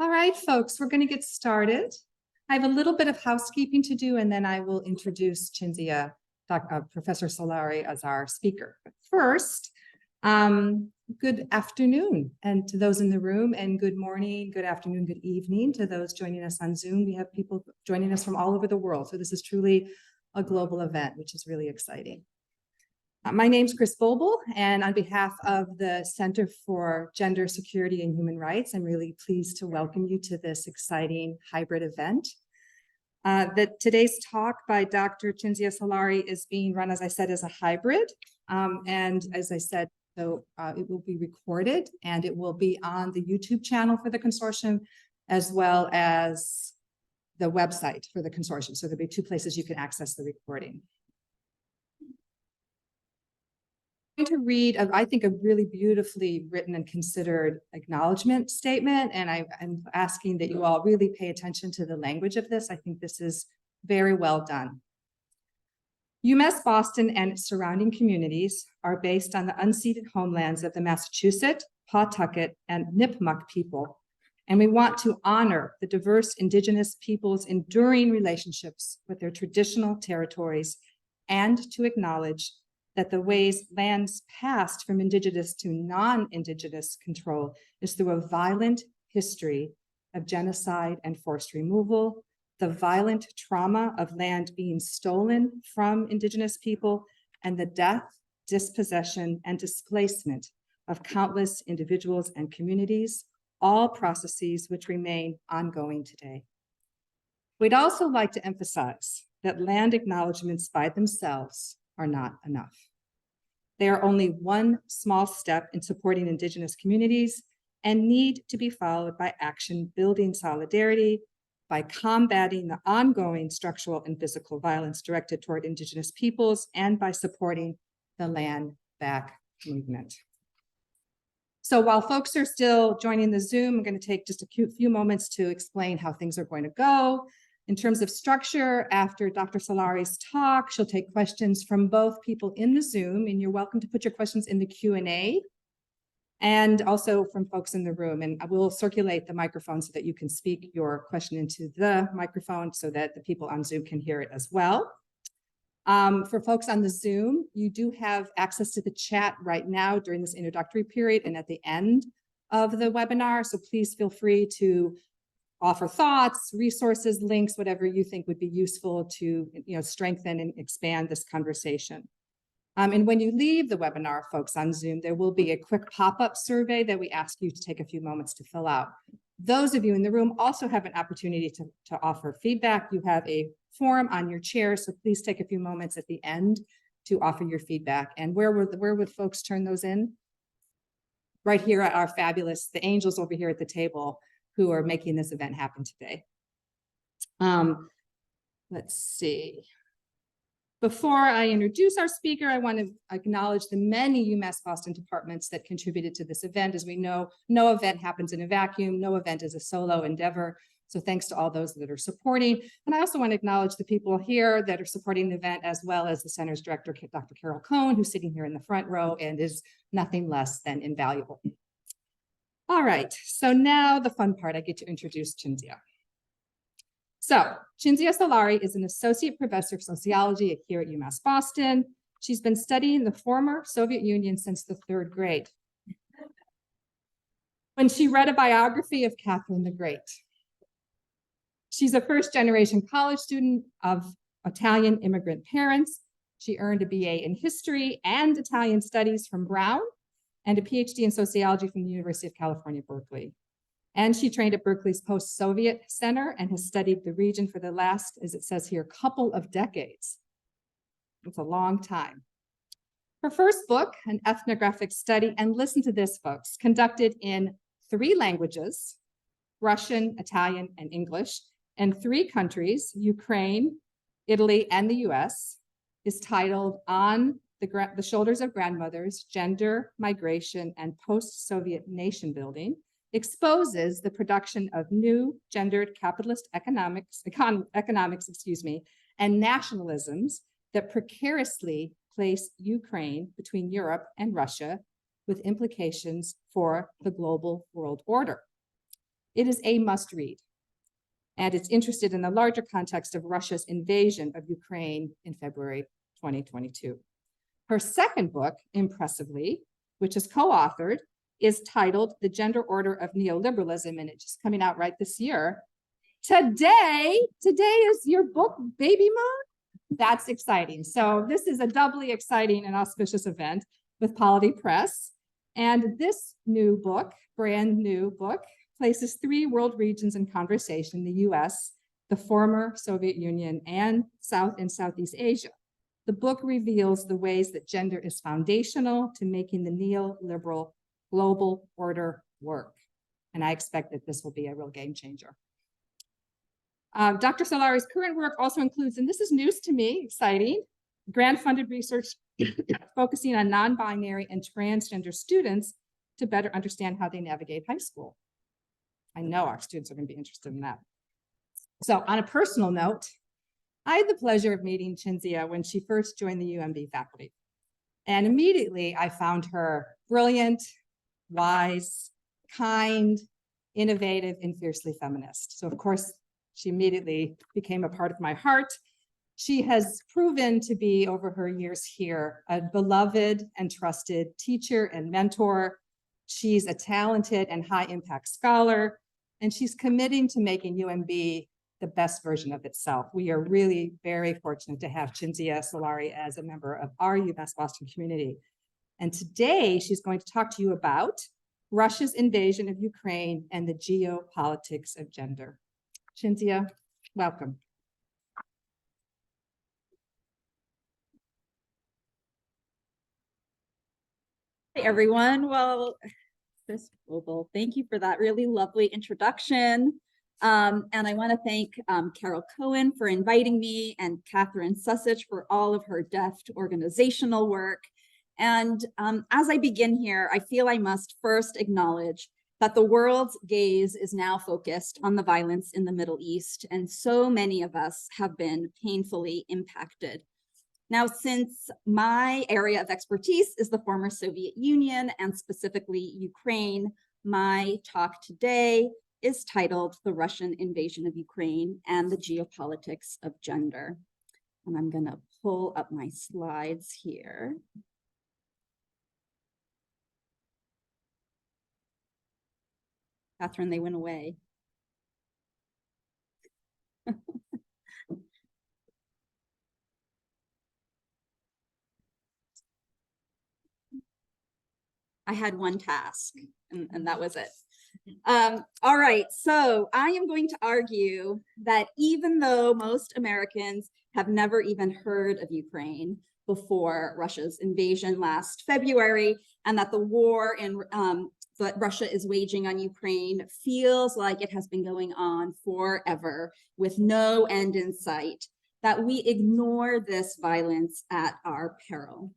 All right, folks, we're going to get started. I have a little bit of housekeeping to do, and then I will introduce Cinzia, Professor Solari, as our speaker. But first, good afternoon, and to those in the room, and good morning, good afternoon, good evening to those joining us on Zoom. We have people joining us from all over the world, so this is truly a global event, which is really exciting. My name's Chris Bobel, and on behalf of the Center for Gender Security and Human Rights, I'm really pleased to welcome you to this exciting hybrid event. Today's talk by Dr. Cinzia Solari is being run, as I said, as a hybrid. And as I said, so it will be recorded and it will be on the YouTube channel for the consortium, as well as the website for the consortium. So there'll be two places you can access the recording. To read, I think, a really beautifully written and considered acknowledgement statement, and I'm asking that you all really pay attention to the language of this. I think this is very well done. UMass Boston and its surrounding communities are based on the unceded homelands of the Massachusetts, Pawtucket, and Nipmuc people, and we want to honor the diverse Indigenous peoples' enduring relationships with their traditional territories and to acknowledge that the ways lands passed from Indigenous to non-Indigenous control is through a violent history of genocide and forced removal, the violent trauma of land being stolen from Indigenous people, and the death, dispossession, and displacement of countless individuals and communities, all processes which remain ongoing today. We'd also like to emphasize that land acknowledgements by themselves are not enough. They are only one small step in supporting Indigenous communities and need to be followed by action building solidarity, by combating the ongoing structural and physical violence directed toward Indigenous peoples, and by supporting the Land Back movement. So while folks are still joining the Zoom, I'm going to take just a few moments to explain how things are going to go. In terms of structure, after Dr. Solari's talk, she'll take questions from both people in the Zoom, and you're welcome to put your questions in the Q&A, and also from folks in the room. And I will circulate the microphone so that you can speak your question into the microphone so that the people on Zoom can hear it as well. For folks on the Zoom, you do have access to the chat right now during this introductory period and at the end of the webinar, so please feel free to offer thoughts, resources, links, whatever you think would be useful to strengthen and expand this conversation. And when you leave the webinar, folks on Zoom, there will be a quick pop-up survey that we ask you to take a few moments to fill out. Those of you in the room also have an opportunity to offer feedback. You have a form on your chair, so please take a few moments at the end to offer your feedback. And where would folks turn those in? Right here at our fabulous, the angels over here at the table, who are making this event happen today. Let's see. Before I introduce our speaker, I want to acknowledge the many UMass Boston departments that contributed to this event. As we know, no event happens in a vacuum, no event is a solo endeavor. So thanks to all those that are supporting. And I also want to acknowledge the people here that are supporting the event, as well as the center's director, Dr. Carol Cohn, who's sitting here in the front row and is nothing less than invaluable. All right, so now the fun part, I get to introduce Cinzia. So Cinzia Solari is an associate professor of sociology here at UMass Boston. She's been studying the former Soviet Union since the 3rd grade, when she read a biography of Catherine the Great. She's a first-generation college student of Italian immigrant parents. She earned a BA in history and Italian studies from Brown, and a PhD in sociology from the University of California, Berkeley. And she trained at Berkeley's Post-Soviet Center and has studied the region for the last, as it says here, couple of decades. It's a long time. Her first book, an ethnographic study, and listen to this, folks, conducted in 3 languages, Russian, Italian, and English, and 3 countries, Ukraine, Italy, and the US, is titled On the Shoulders of Grandmothers, Gender, Migration, and Post-Soviet Nation Building, exposes the production of new gendered capitalist economics, and nationalisms that precariously place Ukraine between Europe and Russia, with implications for the global world order. It is a must-read, and it's interested in the larger context of Russia's invasion of Ukraine in February 2022. Her second book, impressively, which is co-authored, is titled The Gender Order of Neoliberalism, and it's just coming out right this year. Today is your book, baby mom? That's exciting. So this is a doubly exciting and auspicious event with Polity Press. And this new book, brand new book, places 3 world regions in conversation: the US, the former Soviet Union, and South and Southeast Asia. The book reveals the ways that gender is foundational to making the neoliberal global order work. And I expect that this will be a real game changer. Dr. Solari's current work also includes, and this is news to me, exciting, grant-funded research focusing on non-binary and transgender students to better understand how they navigate high school. I know our students are going to be interested in that. So on a personal note, I had the pleasure of meeting Cinzia when she first joined the UMB faculty. And immediately I found her brilliant, wise, kind, innovative, and fiercely feminist. So of course, she immediately became a part of my heart. She has proven to be, over her years here, a beloved and trusted teacher and mentor. She's a talented and high-impact scholar, and she's committing to making UMB the best version of itself. We are really very fortunate to have Cinzia Solari as a member of our UMass Boston community. And today, she's going to talk to you about Russia's invasion of Ukraine and the geopolitics of gender. Cinzia, welcome. Hey everyone. Well, Ms. Bobel, thank you for that really lovely introduction. And I want to thank Carol Cohen for inviting me, and Catherine Sussich for all of her deft organizational work. And as I begin here, I feel I must first acknowledge that the world's gaze is now focused on the violence in the Middle East, and so many of us have been painfully impacted. Now, since my area of expertise is the former Soviet Union and specifically Ukraine, my talk today is titled The Russian Invasion of Ukraine and the Geopolitics of Gender. And I'm going to pull up my slides here. Catherine, they went away. I had one task, and that was it. All right, so I am going to argue that even though most Americans have never even heard of Ukraine before Russia's invasion last February, and that the war that Russia is waging on Ukraine feels like it has been going on forever with no end in sight, that we ignore this violence at our peril.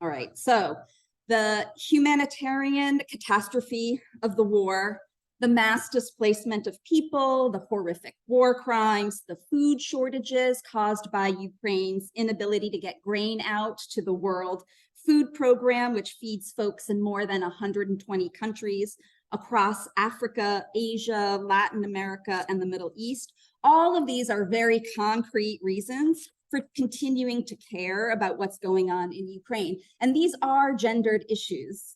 All right, so the humanitarian catastrophe of the war, the mass displacement of people, the horrific war crimes, the food shortages caused by Ukraine's inability to get grain out to the World Food Program, which feeds folks in more than 120 countries across Africa, Asia, Latin America, and the Middle East. All of these are very concrete reasons for continuing to care about what's going on in Ukraine. And these are gendered issues.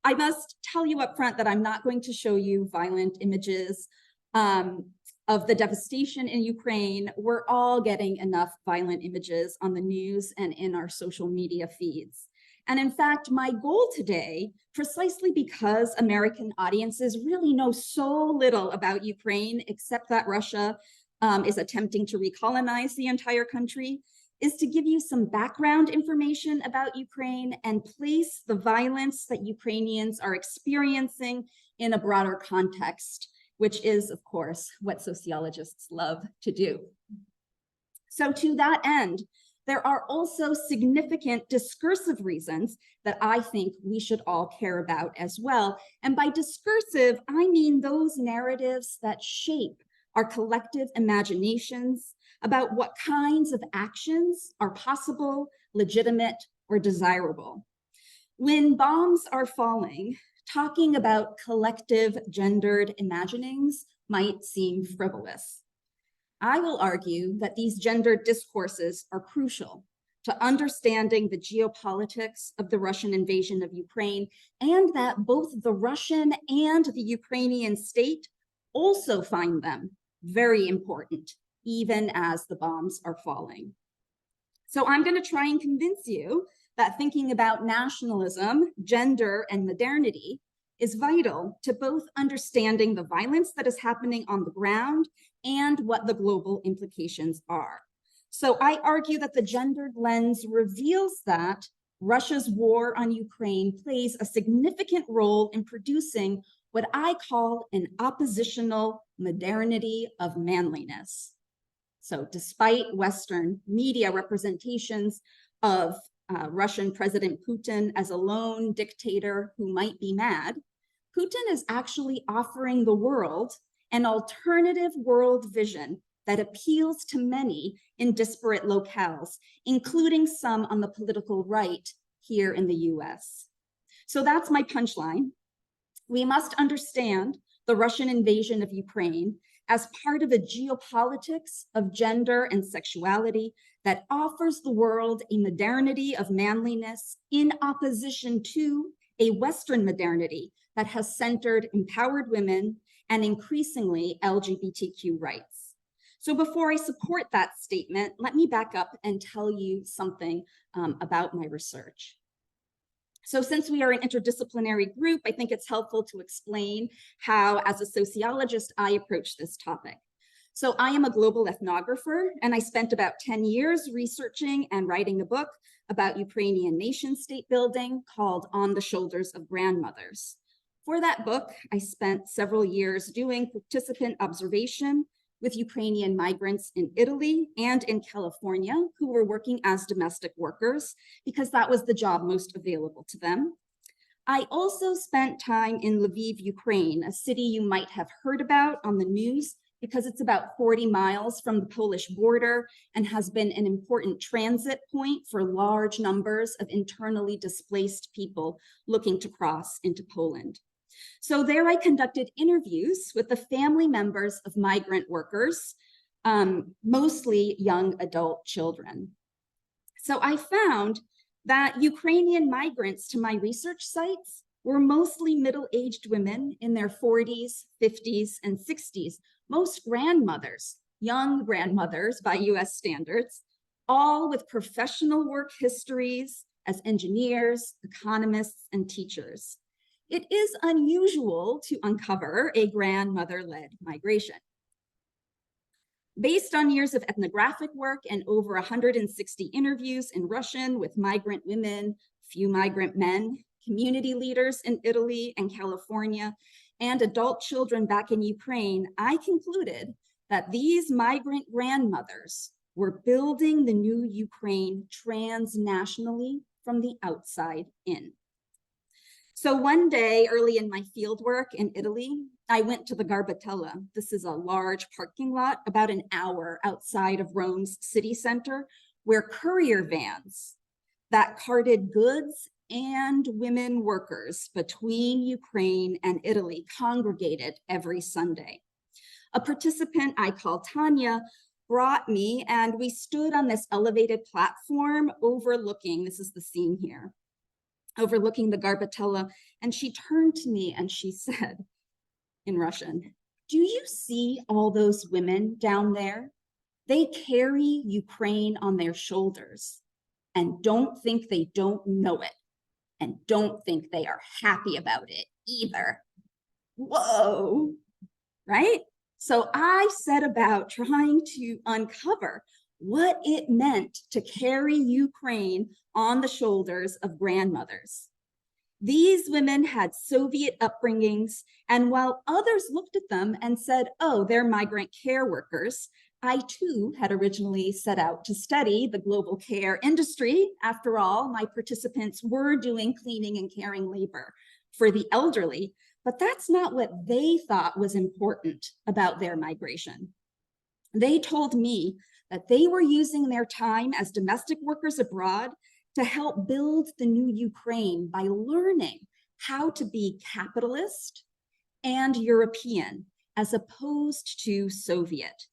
I must tell you up front that I'm not going to show you violent images of the devastation in Ukraine. We're all getting enough violent images on the news and in our social media feeds. And in fact, my goal today, precisely because American audiences really know so little about Ukraine, except that Russia is attempting to recolonize the entire country, is to give you some background information about Ukraine and place the violence that Ukrainians are experiencing in a broader context, which is, of course, what sociologists love to do. So to that end, there are also significant discursive reasons that I think we should all care about as well. And by discursive, I mean those narratives that shape our collective imaginations about what kinds of actions are possible, legitimate, or desirable. When bombs are falling, talking about collective gendered imaginings might seem frivolous. I will argue that these gendered discourses are crucial to understanding the geopolitics of the Russian invasion of Ukraine, and that both the Russian and the Ukrainian state also find them very important, even as the bombs are falling. So I'm going to try and convince you that thinking about nationalism, gender, and modernity is vital to both understanding the violence that is happening on the ground and what the global implications are. So I argue that the gendered lens reveals that Russia's war on Ukraine plays a significant role in producing what I call an oppositional modernity of manliness. So despite Western media representations of Russian President Putin as a lone dictator who might be mad, Putin is actually offering the world an alternative world vision that appeals to many in disparate locales, including some on the political right here in the US. So that's my punchline. We must understand the Russian invasion of Ukraine as part of a geopolitics of gender and sexuality that offers the world a modernity of manliness in opposition to a Western modernity that has centered empowered women and increasingly LGBTQ rights. So before I support that statement, let me back up and tell you something about my research. So since we are an interdisciplinary group, I think it's helpful to explain how, as a sociologist, I approach this topic. So I am a global ethnographer, and I spent about 10 years researching and writing a book about Ukrainian nation state building called On the Shoulders of Grandmothers. For that book, I spent several years doing participant observation with Ukrainian migrants in Italy and in California who were working as domestic workers because that was the job most available to them. I also spent time in Lviv, Ukraine, a city you might have heard about on the news because it's about 40 miles from the Polish border and has been an important transit point for large numbers of internally displaced people looking to cross into Poland. So there I conducted interviews with the family members of migrant workers, mostly young adult children. So I found that Ukrainian migrants to my research sites were mostly middle-aged women in their 40s, 50s, and 60s, most grandmothers, young grandmothers by US standards, all with professional work histories as engineers, economists, and teachers. It is unusual to uncover a grandmother-led migration. Based on years of ethnographic work and over 160 interviews in Russian with migrant women, few migrant men, community leaders in Italy and California, and adult children back in Ukraine, I concluded that these migrant grandmothers were building the new Ukraine transnationally from the outside in. So one day early in my fieldwork in Italy, I went to the Garbatella. This is a large parking lot about an hour outside of Rome's city center, where courier vans that carted goods and women workers between Ukraine and Italy congregated every Sunday. A participant I call Tanya brought me, and we stood on this elevated platform overlooking, this is the scene here, overlooking the Garbatella, and she turned to me and she said in Russian, "Do you see all those women down there? They carry Ukraine on their shoulders and don't think they don't know it and don't think they are happy about it either." Whoa, right? So I set about trying to uncover what it meant to carry Ukraine on the shoulders of grandmothers. These women had Soviet upbringings, and while others looked at them and said, "Oh, they're migrant care workers," I too had originally set out to study the global care industry. After all, my participants were doing cleaning and caring labor for the elderly, but that's not what they thought was important about their migration. They told me that they were using their time as domestic workers abroad to help build the new Ukraine by learning how to be capitalist and European as opposed to Soviet.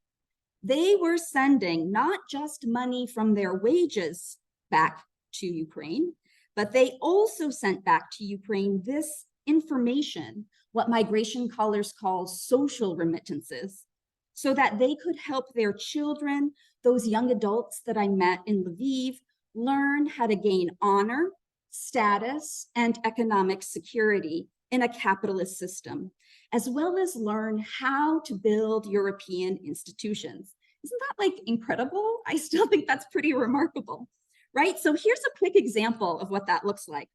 They were sending not just money from their wages back to Ukraine, but they also sent back to Ukraine this information, what migration scholars call social remittances, so that they could help their children, those young adults that I met in Lviv, learn how to gain honor, status, and economic security in a capitalist system, as well as learn how to build European institutions. Isn't that like incredible? I still think that's pretty remarkable, right? So here's a quick example of what that looks like.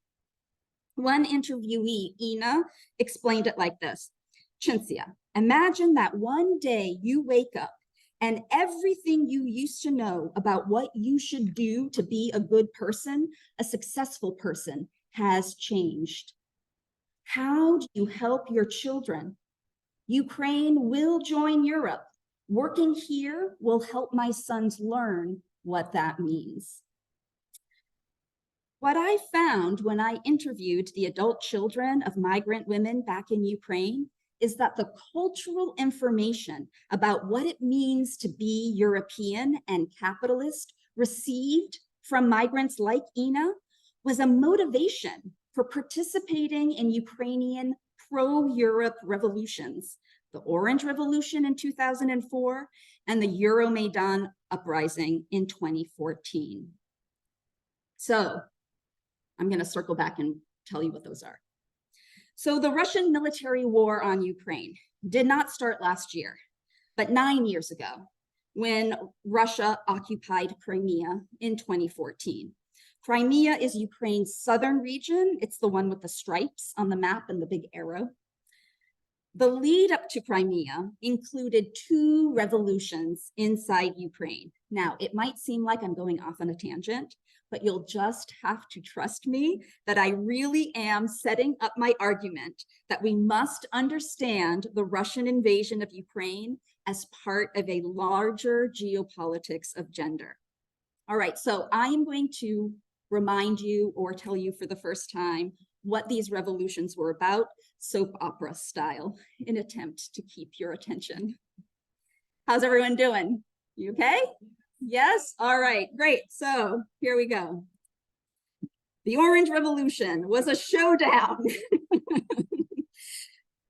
One interviewee, Ina, explained it like this. Cinzia, imagine that one day you wake up and everything you used to know about what you should do to be a good person, a successful person, has changed. How do you help your children? Ukraine will join Europe. Working here will help my sons learn what that means. What I found when I interviewed the adult children of migrant women back in Ukraine is that the cultural information about what it means to be European and capitalist received from migrants like Ina was a motivation for participating in Ukrainian pro-Europe revolutions, the Orange Revolution in 2004 and the Euromaidan uprising in 2014. So I'm going to circle back and tell you what those are. So the Russian military war on Ukraine did not start last year, but 9 years ago when Russia occupied Crimea in 2014. Crimea is Ukraine's southern region. It's the one with the stripes on the map and the big arrow. The lead up to Crimea included 2 revolutions inside Ukraine. Now, it might seem like I'm going off on a tangent, but you'll just have to trust me that I really am setting up my argument that we must understand the Russian invasion of Ukraine as part of a larger geopolitics of gender. All right, so I am going to remind you or tell you for the first time what these revolutions were about, soap opera style, in attempt to keep your attention. How's everyone doing? You okay? Yes? All right, great. So here we go. The Orange Revolution was a showdown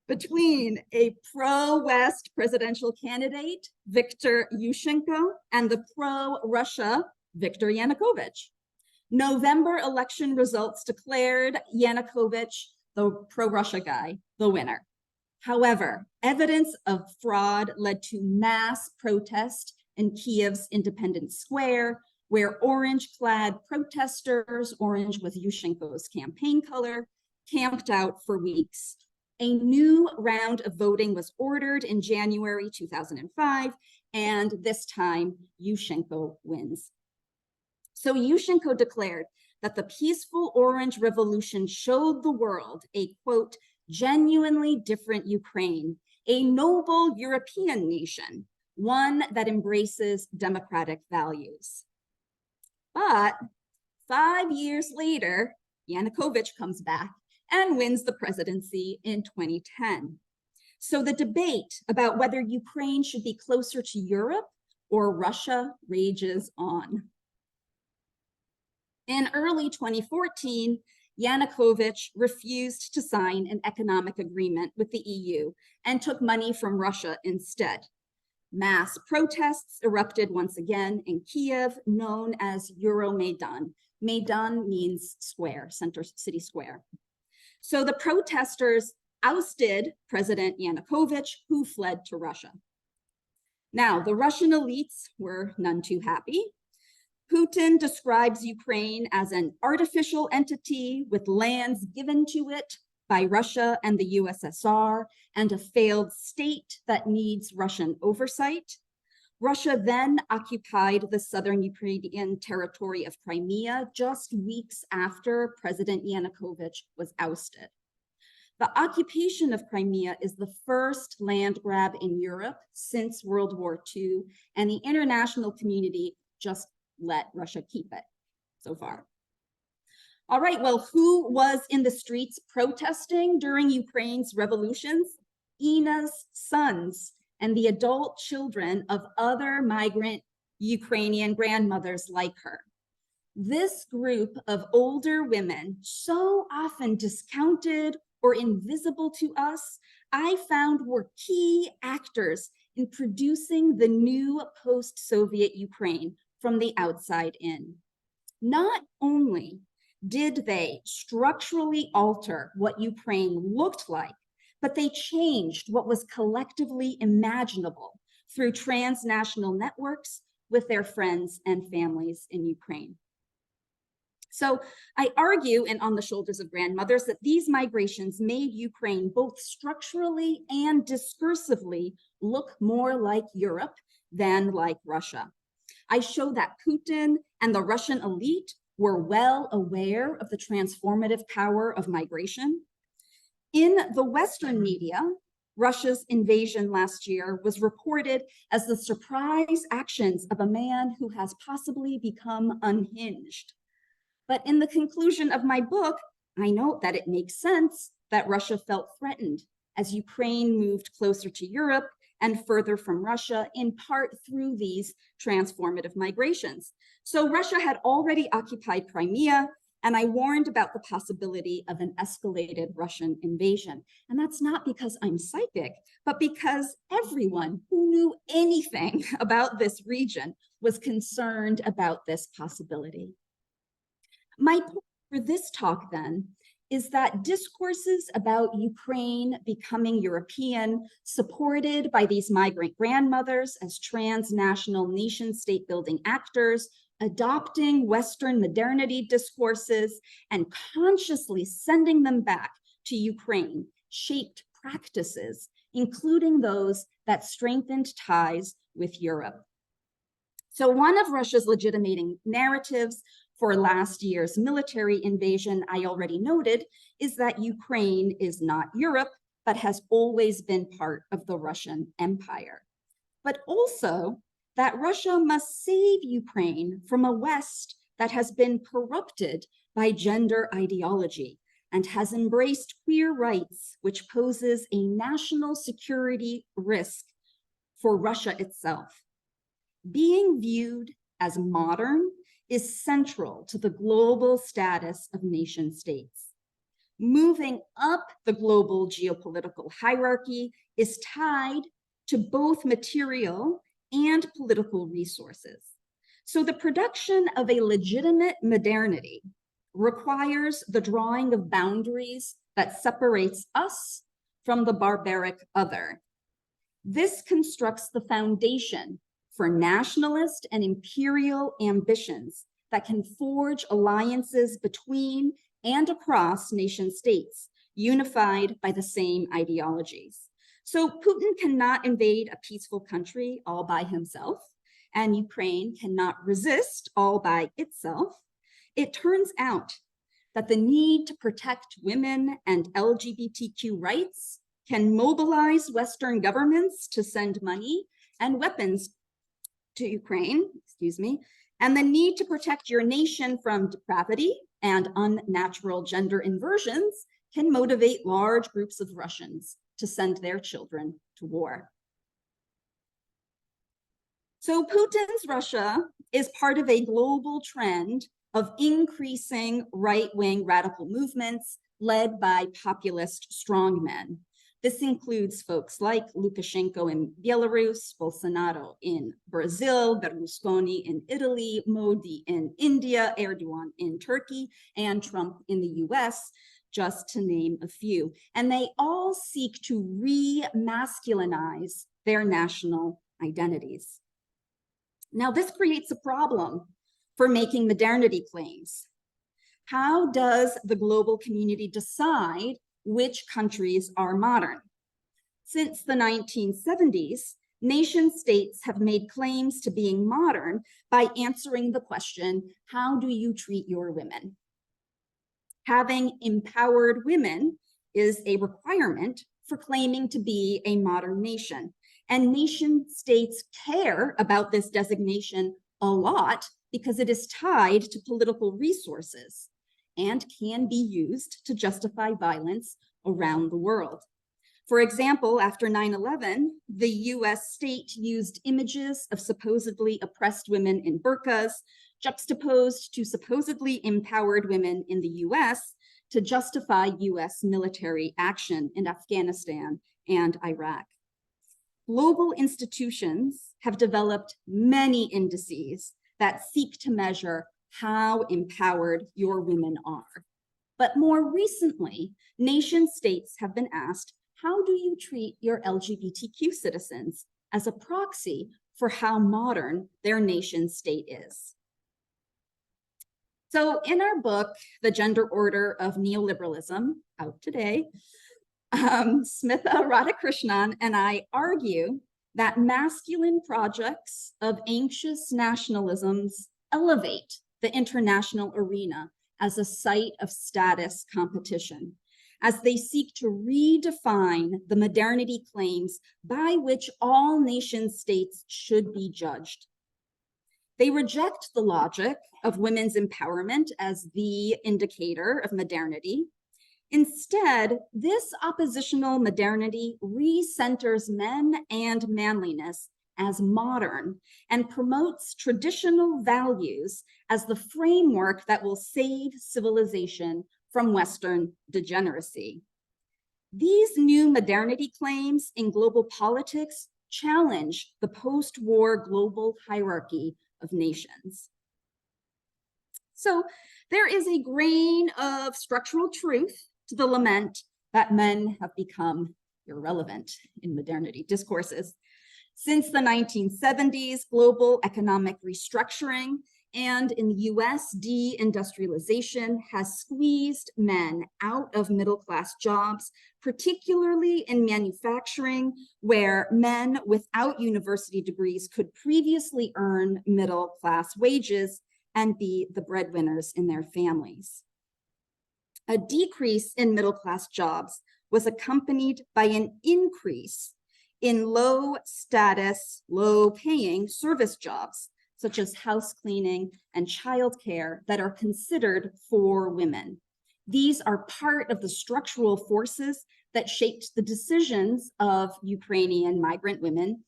between a pro-West presidential candidate, Viktor Yushchenko, and the pro-Russia, Viktor Yanukovych. November election results declared Yanukovych, the pro-Russia guy, the winner. However, evidence of fraud led to mass protest in Kiev's Independence Square, where orange-clad protesters, orange was Yushchenko's campaign color, camped out for weeks. A new round of voting was ordered in January 2005, and this time Yushchenko wins. So Yushchenko declared that the peaceful Orange Revolution showed the world a, quote, genuinely different Ukraine, a noble European nation, one that embraces democratic values. But 5 years later, Yanukovych comes back and wins the presidency in 2010. So the debate about whether Ukraine should be closer to Europe or Russia rages on. In early 2014, Yanukovych refused to sign an economic agreement with the EU and took money from Russia instead. Mass protests erupted once again in Kiev, known as Euromaidan. Maidan means square, center city square. So the protesters ousted President Yanukovych, who fled to Russia. Now, the Russian elites were none too happy. Putin describes Ukraine as an artificial entity with lands given to it by Russia and the USSR and a failed state that needs Russian oversight. Russia then occupied the southern Ukrainian territory of Crimea just weeks after President Yanukovych was ousted. The occupation of Crimea is the first land grab in Europe since World War II, and the international community just let Russia keep it so far. All right, well, who was in the streets protesting during Ukraine's revolutions? Ina's sons and the adult children of other migrant Ukrainian grandmothers like her. This group of older women, so often discounted or invisible to us, I found were key actors in producing the new post-Soviet Ukraine from the outside in. Not only did they structurally alter what Ukraine looked like, but they changed what was collectively imaginable through transnational networks with their friends and families in Ukraine. So I argue, and on the shoulders of grandmothers, that these migrations made Ukraine both structurally and discursively look more like Europe than like Russia. I show that Putin and the Russian elite were well aware of the transformative power of migration. In the Western media, Russia's invasion last year was reported as the surprise actions of a man who has possibly become unhinged. But in the conclusion of my book, I note that it makes sense that Russia felt threatened as Ukraine moved closer to Europe and further from Russia, in part through these transformative migrations. So Russia had already occupied Crimea, and I warned about the possibility of an escalated Russian invasion. And that's not because I'm psychic, but because everyone who knew anything about this region was concerned about this possibility. My point for this talk, then, is that discourses about Ukraine becoming European, supported by these migrant grandmothers as transnational nation-state building actors, adopting Western modernity discourses, and consciously sending them back to Ukraine, shaped practices, including those that strengthened ties with Europe. So one of Russia's legitimating narratives for last year's military invasion, I already noted, is that Ukraine is not Europe, but has always been part of the Russian Empire. But also that Russia must save Ukraine from a West that has been corrupted by gender ideology and has embraced queer rights, which poses a national security risk for Russia itself. Being viewed as modern is central to the global status of nation states. Moving up the global geopolitical hierarchy is tied to both material and political resources. So the production of a legitimate modernity requires the drawing of boundaries that separates us from the barbaric other. This constructs the foundation for nationalist and imperial ambitions that can forge alliances between and across nation states, unified by the same ideologies. So Putin cannot invade a peaceful country all by himself, and Ukraine cannot resist all by itself. It turns out that the need to protect women and LGBTQ rights can mobilize Western governments to send money and weapons to Ukraine, and the need to protect your nation from depravity and unnatural gender inversions can motivate large groups of Russians to send their children to war. So Putin's Russia is part of a global trend of increasing right-wing radical movements led by populist strongmen. This includes folks like Lukashenko in Belarus, Bolsonaro in Brazil, Berlusconi in Italy, Modi in India, Erdogan in Turkey, and Trump in the US, just to name a few. And they all seek to re-masculinize their national identities. Now, this creates a problem for making modernity claims. How does the global community decide which countries are modern? Since the 1970s, nation states have made claims to being modern by answering the question, how do you treat your women? Having empowered women is a requirement for claiming to be a modern nation. And nation states care about this designation a lot because it is tied to political resources. and can be used to justify violence around the world. For example, after 9/11, the US state used images of supposedly oppressed women in burqas juxtaposed to supposedly empowered women in the US to justify US military action in Afghanistan and Iraq. Global institutions have developed many indices that seek to measure how empowered your women are. But more recently, nation states have been asked, how do you treat your LGBTQ citizens as a proxy for how modern their nation state is? So in our book, The Gender Order of Neoliberalism, out today, Smitha Radhakrishnan and I argue that masculine projects of anxious nationalisms elevate the international arena as a site of status competition, as they seek to redefine the modernity claims by which all nation states should be judged. They reject the logic of women's empowerment as the indicator of modernity. Instead, this oppositional modernity recenters men and manliness as modern and promotes traditional values as the framework that will save civilization from Western degeneracy. These new modernity claims in global politics challenge the post-war global hierarchy of nations. So there is a grain of structural truth to the lament that men have become irrelevant in modernity discourses. Since the 1970s, global economic restructuring and in the US, deindustrialization has squeezed men out of middle-class jobs, particularly in manufacturing, where men without university degrees could previously earn middle-class wages and be the breadwinners in their families. A decrease in middle-class jobs was accompanied by an increase in low-status, low-paying service jobs, such as house cleaning and childcare that are considered for women. These are part of the structural forces that shaped the decisions of Ukrainian migrant women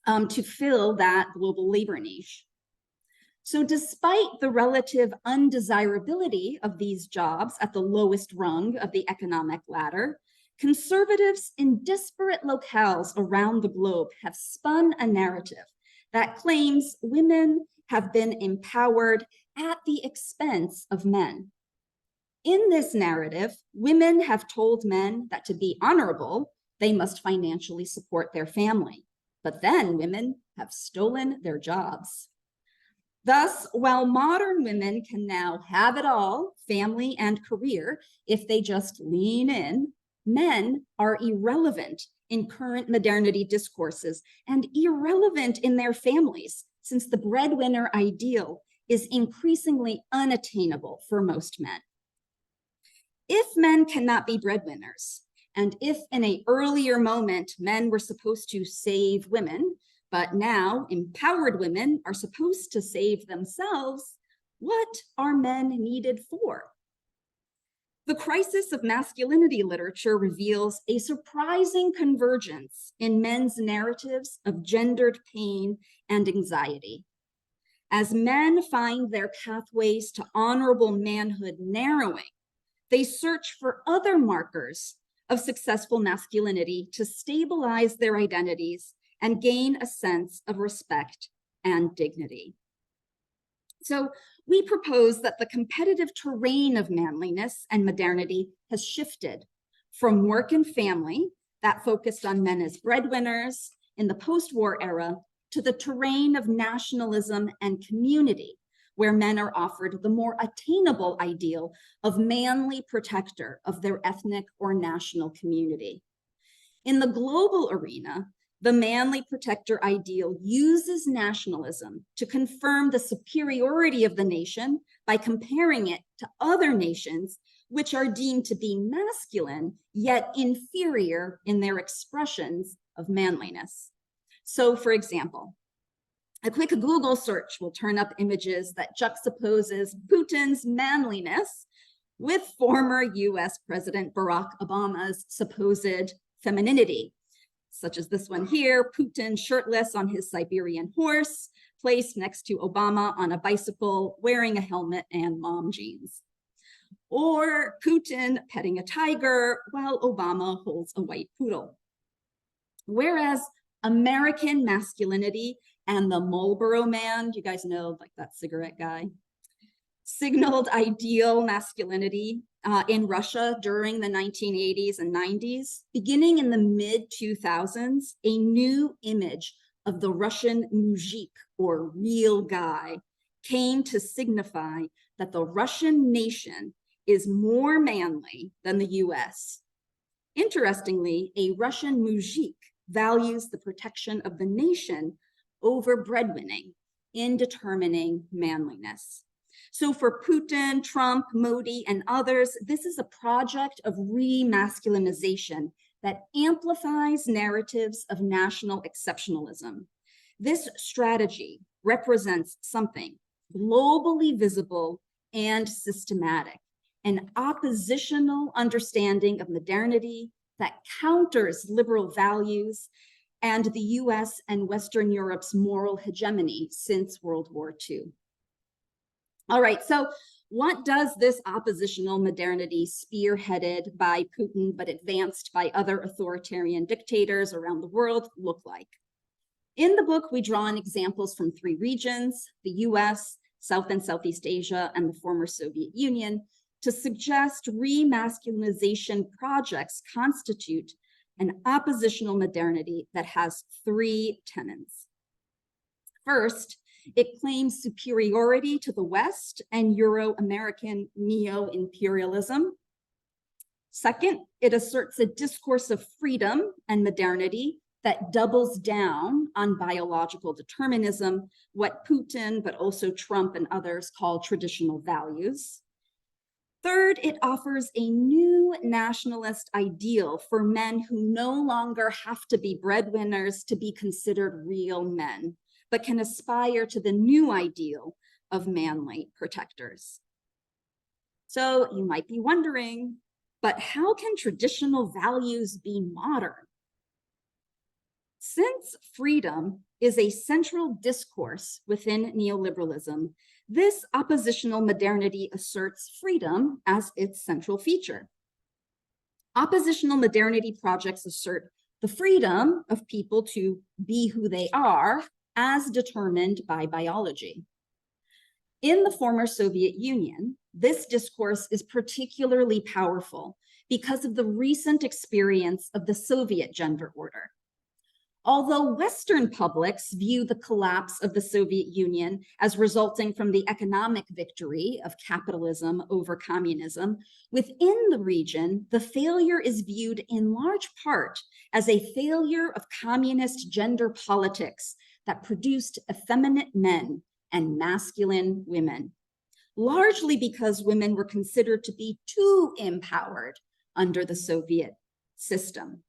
to fill that global labor niche. So despite the relative undesirability of these jobs at the lowest rung of the economic ladder, conservatives in disparate locales around the globe have spun a narrative that claims women have been empowered at the expense of men. In this narrative, women have told men that to be honorable, they must financially support their family. But then women have stolen their jobs. Thus, while modern women can now have it all, family and career, if they just lean in, men are irrelevant in current modernity discourses and irrelevant in their families, since the breadwinner ideal is increasingly unattainable for most men. If men cannot be breadwinners, and if in an earlier moment men were supposed to save women, but now empowered women are supposed to save themselves, what are men needed for? The crisis of masculinity literature reveals a surprising convergence in men's narratives of gendered pain and anxiety. As men find their pathways to honorable manhood narrowing, they search for other markers of successful masculinity to stabilize their identities and gain a sense of respect and dignity. So we propose that the competitive terrain of manliness and modernity has shifted from work and family that focused on men as breadwinners in the post-war era to the terrain of nationalism and community, where men are offered the more attainable ideal of manly protector of their ethnic or national community. In the global arena, the manly protector ideal uses nationalism to confirm the superiority of the nation by comparing it to other nations which are deemed to be masculine, yet inferior in their expressions of manliness. So, for example, A quick Google search will turn up images that juxtaposes Putin's manliness with former US President Barack Obama's supposed femininity, such as this one here, Putin shirtless on his Siberian horse, placed next to Obama on a bicycle, wearing a helmet and mom jeans. Or Putin petting a tiger while Obama holds a white poodle. Whereas American masculinity and the Marlboro Man, you guys know, like that cigarette guy, signaled ideal masculinity in Russia during the 1980s and 90s. Beginning in the mid-2000s, a new image of the Russian mujik, or real guy, came to signify that the Russian nation is more manly than the US. Interestingly, a Russian mujik values the protection of the nation over breadwinning in determining manliness. So for Putin, Trump, Modi, and others, this is a project of remasculinization that amplifies narratives of national exceptionalism. This strategy represents something globally visible and systematic, an oppositional understanding of modernity that counters liberal values and the US and Western Europe's moral hegemony since World War II. All right, so what does this oppositional modernity spearheaded by Putin but advanced by other authoritarian dictators around the world look like? In the book, we draw on examples from 3 regions, the US, South and Southeast Asia, and the former Soviet Union, to suggest remasculinization projects constitute an oppositional modernity that has 3 tenets. First, it claims superiority to the West and Euro-American neo-imperialism. Second, it asserts a discourse of freedom and modernity that doubles down on biological determinism, what Putin, but also Trump and others call traditional values. Third, it offers a new nationalist ideal for men who no longer have to be breadwinners to be considered real men, but can aspire to the new ideal of manly protectors. So you might be wondering, but how can traditional values be modern? Since freedom is a central discourse within neoliberalism, this oppositional modernity asserts freedom as its central feature. Oppositional modernity projects assert the freedom of people to be who they are as determined by biology. In the former Soviet Union, this discourse is particularly powerful because of the recent experience of the Soviet gender order. Although Western publics view the collapse of the Soviet Union as resulting from the economic victory of capitalism over communism, within the region, the failure is viewed in large part as a failure of communist gender politics that produced effeminate men and masculine women, largely because women were considered to be too empowered under the Soviet system.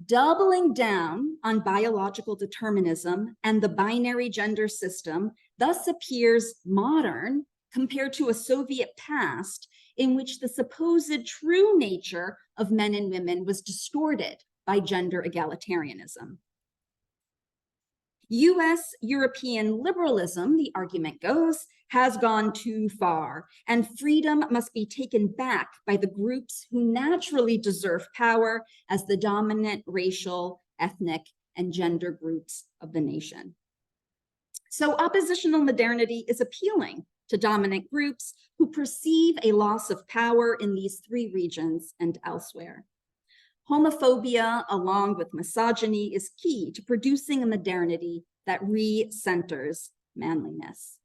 Doubling down on biological determinism and the binary gender system thus appears modern compared to a Soviet past in which the supposed true nature of men and women was distorted by gender egalitarianism. US European liberalism, the argument goes, has gone too far, and freedom must be taken back by the groups who naturally deserve power as the dominant racial, ethnic, and gender groups of the nation. So oppositional modernity is appealing to dominant groups who perceive a loss of power in these 3 regions and elsewhere. Homophobia, along with misogyny, is key to producing a modernity that re-centers manliness.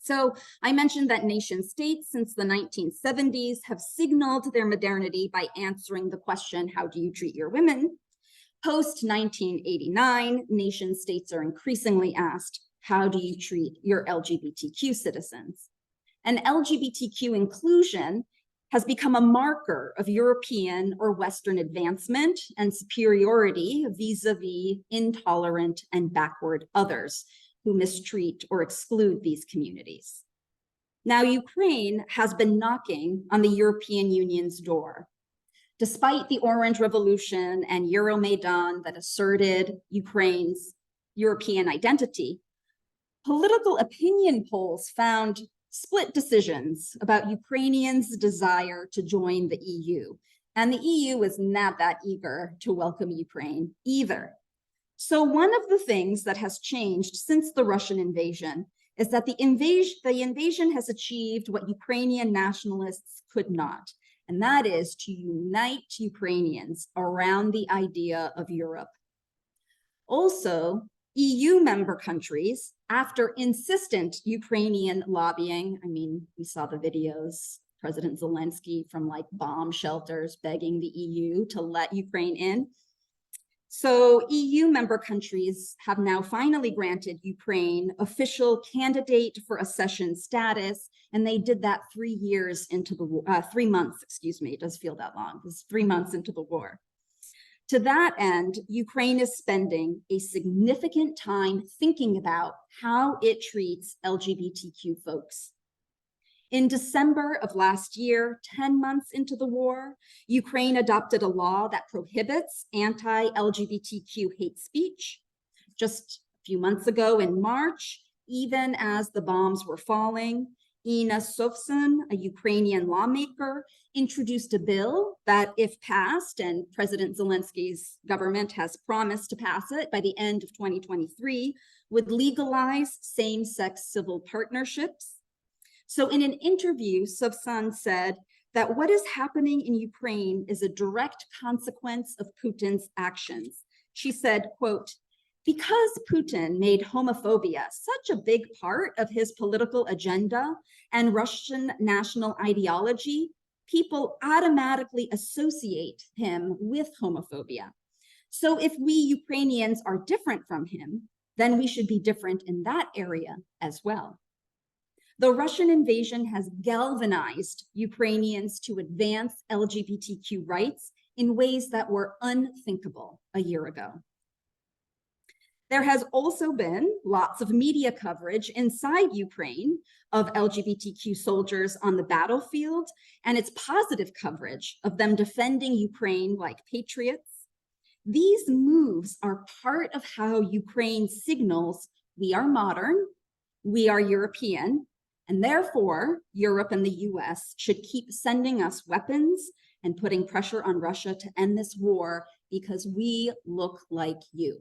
So I mentioned that nation states since the 1970s have signaled their modernity by answering the question, how do you treat your women? Post-1989, nation states are increasingly asked, how do you treat your LGBTQ citizens? And LGBTQ inclusion has become a marker of European or Western advancement and superiority vis-a-vis intolerant and backward others who mistreat or exclude these communities. Now, Ukraine has been knocking on the European Union's door. Despite the Orange Revolution and Euromaidan that asserted Ukraine's European identity, political opinion polls found split decisions about Ukrainians' desire to join the EU. And the EU is not that eager to welcome Ukraine either. So one of the things that has changed since the Russian invasion is that the invasion has achieved what Ukrainian nationalists could not, and that is to unite Ukrainians around the idea of Europe. Also, EU member countries, after insistent Ukrainian lobbying, I mean, we saw the videos, President Zelensky from like bomb shelters begging the EU to let Ukraine in. So EU member countries have now finally granted Ukraine official candidate for accession status, and they did that 3 years into the 3 months, excuse me, it does feel that long. It's 3 months into the war. To that end, Ukraine is spending a significant time thinking about how it treats LGBTQ folks. In December of last year, 10 months into the war, Ukraine adopted a law that prohibits anti-LGBTQ hate speech. Just a few months ago in March, even as the bombs were falling, Inna Sovsun, a Ukrainian lawmaker, introduced a bill that, if passed, and President Zelensky's government has promised to pass it by the end of 2023, would legalize same-sex civil partnerships. So in an interview, Sovsun said that what is happening in Ukraine is a direct consequence of Putin's actions. She said, quote, "Because Putin made homophobia such a big part of his political agenda and Russian national ideology, people automatically associate him with homophobia. So if we Ukrainians are different from him, then we should be different in that area as well." The Russian invasion has galvanized Ukrainians to advance LGBTQ rights in ways that were unthinkable a year ago. There has also been lots of media coverage inside Ukraine of LGBTQ soldiers on the battlefield, and it's positive coverage of them defending Ukraine like patriots. These moves are part of how Ukraine signals we are modern, we are European, and therefore Europe and the US should keep sending us weapons and putting pressure on Russia to end this war because we look like you.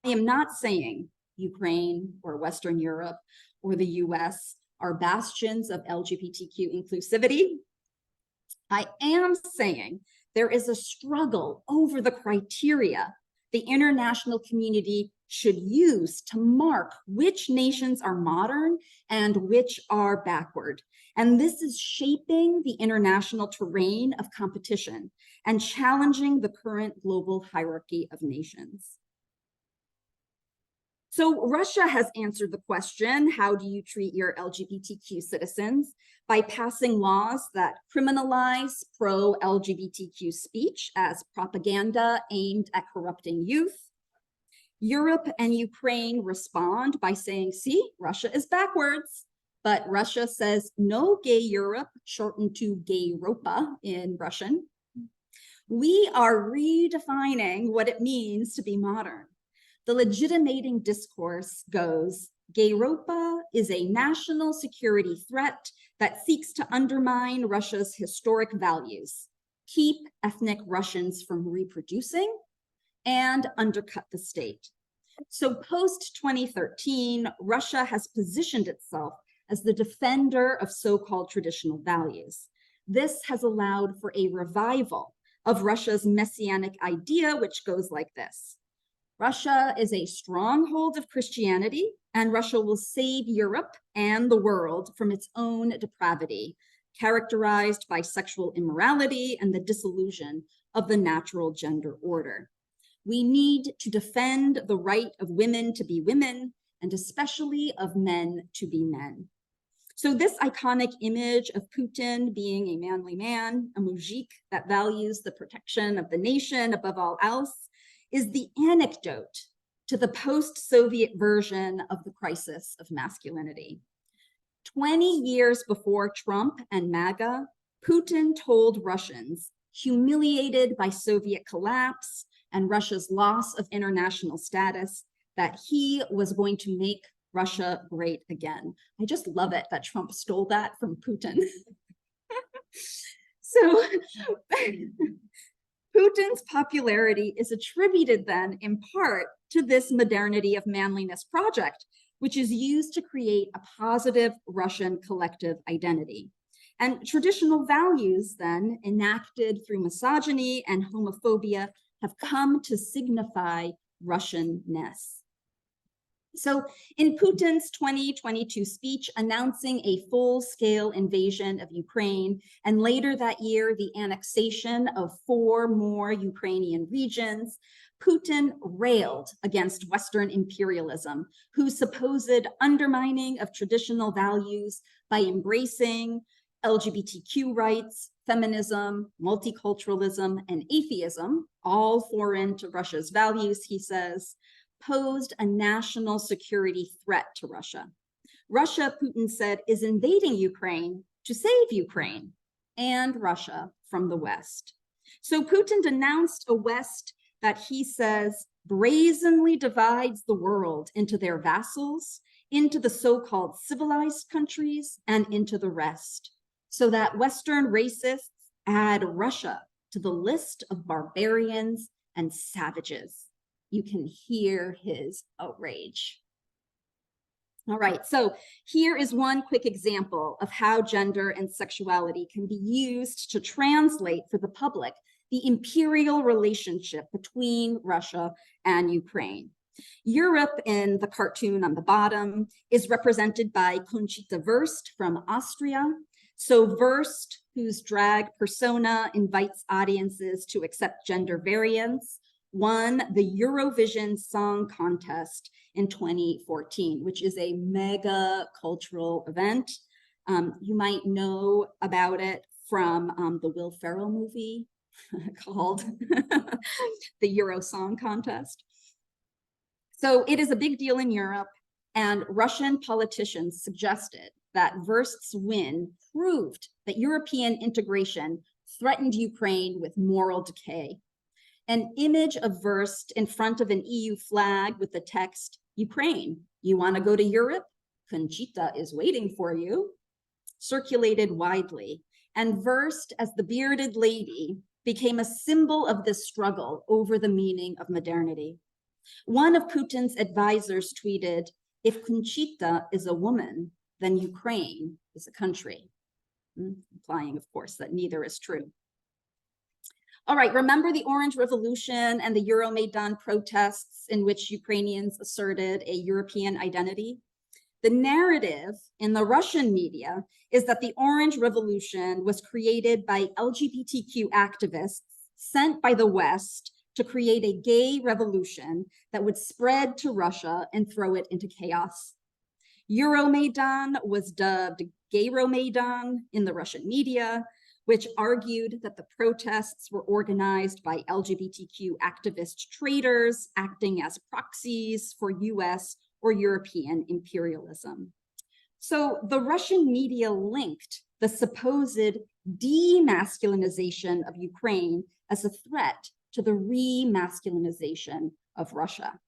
I am not saying Ukraine or Western Europe or the US are bastions of LGBTQ inclusivity. I am saying there is a struggle over the criteria the international community should use to mark which nations are modern and which are backward. And this is shaping the international terrain of competition and challenging the current global hierarchy of nations. So Russia has answered the question, how do you treat your LGBTQ citizens, by passing laws that criminalize pro-LGBTQ speech as propaganda aimed at corrupting youth. Europe and Ukraine respond by saying, see, Russia is backwards, but Russia says no gay Europe, shortened to Gay-Ropa in Russian. We are redefining what it means to be modern. The legitimating discourse goes, Gay-Ropa is a national security threat that seeks to undermine Russia's historic values, keep ethnic Russians from reproducing, and undercut the state. So post-2013, Russia has positioned itself as the defender of so-called traditional values. This has allowed for a revival of Russia's messianic idea, which goes like this. Russia is a stronghold of Christianity, and Russia will save Europe and the world from its own depravity, characterized by sexual immorality and the disillusion of the natural gender order. We need to defend the right of women to be women, and especially of men to be men. So this iconic image of Putin being a manly man, a mujik that values the protection of the nation above all else, is the anecdote to the post-Soviet version of the crisis of masculinity. 20 years before Trump and MAGA, Putin told Russians, humiliated by Soviet collapse and Russia's loss of international status, that he was going to make Russia great again. I just love it that Trump stole that from Putin. So Putin's popularity is attributed then in part to this modernity of manliness project, which is used to create a positive Russian collective identity. And traditional values then enacted through misogyny and homophobia have come to signify Russianness. So in Putin's 2022 speech announcing a full-scale invasion of Ukraine, and later that year, the annexation of 4 more Ukrainian regions, Putin railed against Western imperialism, whose supposed undermining of traditional values by embracing LGBTQ rights, feminism, multiculturalism, and atheism, all foreign to Russia's values, he says, posed a national security threat to Russia. Russia, Putin said, is invading Ukraine to save Ukraine and Russia from the West. So Putin denounced a West that he says brazenly divides the world into their vassals, into the so-called civilized countries, and into the rest, so that Western racists add Russia to the list of barbarians and savages. You can hear his outrage. All right, so here is one quick example of how gender and sexuality can be used to translate for the public the imperial relationship between Russia and Ukraine. Europe, in the cartoon on the bottom, is represented by Conchita Wurst from Austria. So Wurst, whose drag persona invites audiences to accept gender variance, won the Eurovision Song Contest in 2014, which is a mega cultural event. You might know about it from the Will Ferrell movie called the Euro Song Contest. So it is a big deal in Europe, and Russian politicians suggested that Wurst's win proved that European integration threatened Ukraine with moral decay. An image of Wurst in front of an EU flag with the text, Ukraine, you want to go to Europe? Conchita is waiting for you, circulated widely. And Wurst, as the bearded lady, became a symbol of this struggle over the meaning of modernity. One of Putin's advisors tweeted, if Conchita is a woman, then Ukraine is a country, implying, of course, that neither is true. All right, remember the Orange Revolution and the Euromaidan protests in which Ukrainians asserted a European identity? The narrative in the Russian media is that the Orange Revolution was created by LGBTQ activists sent by the West to create a gay revolution that would spread to Russia and throw it into chaos. Euromaidan was dubbed Gayromaidan in the Russian media, which argued that the protests were organized by LGBTQ activist traitors acting as proxies for US or European imperialism. So the Russian media linked the supposed demasculinization of Ukraine as a threat to the remasculinization of Russia.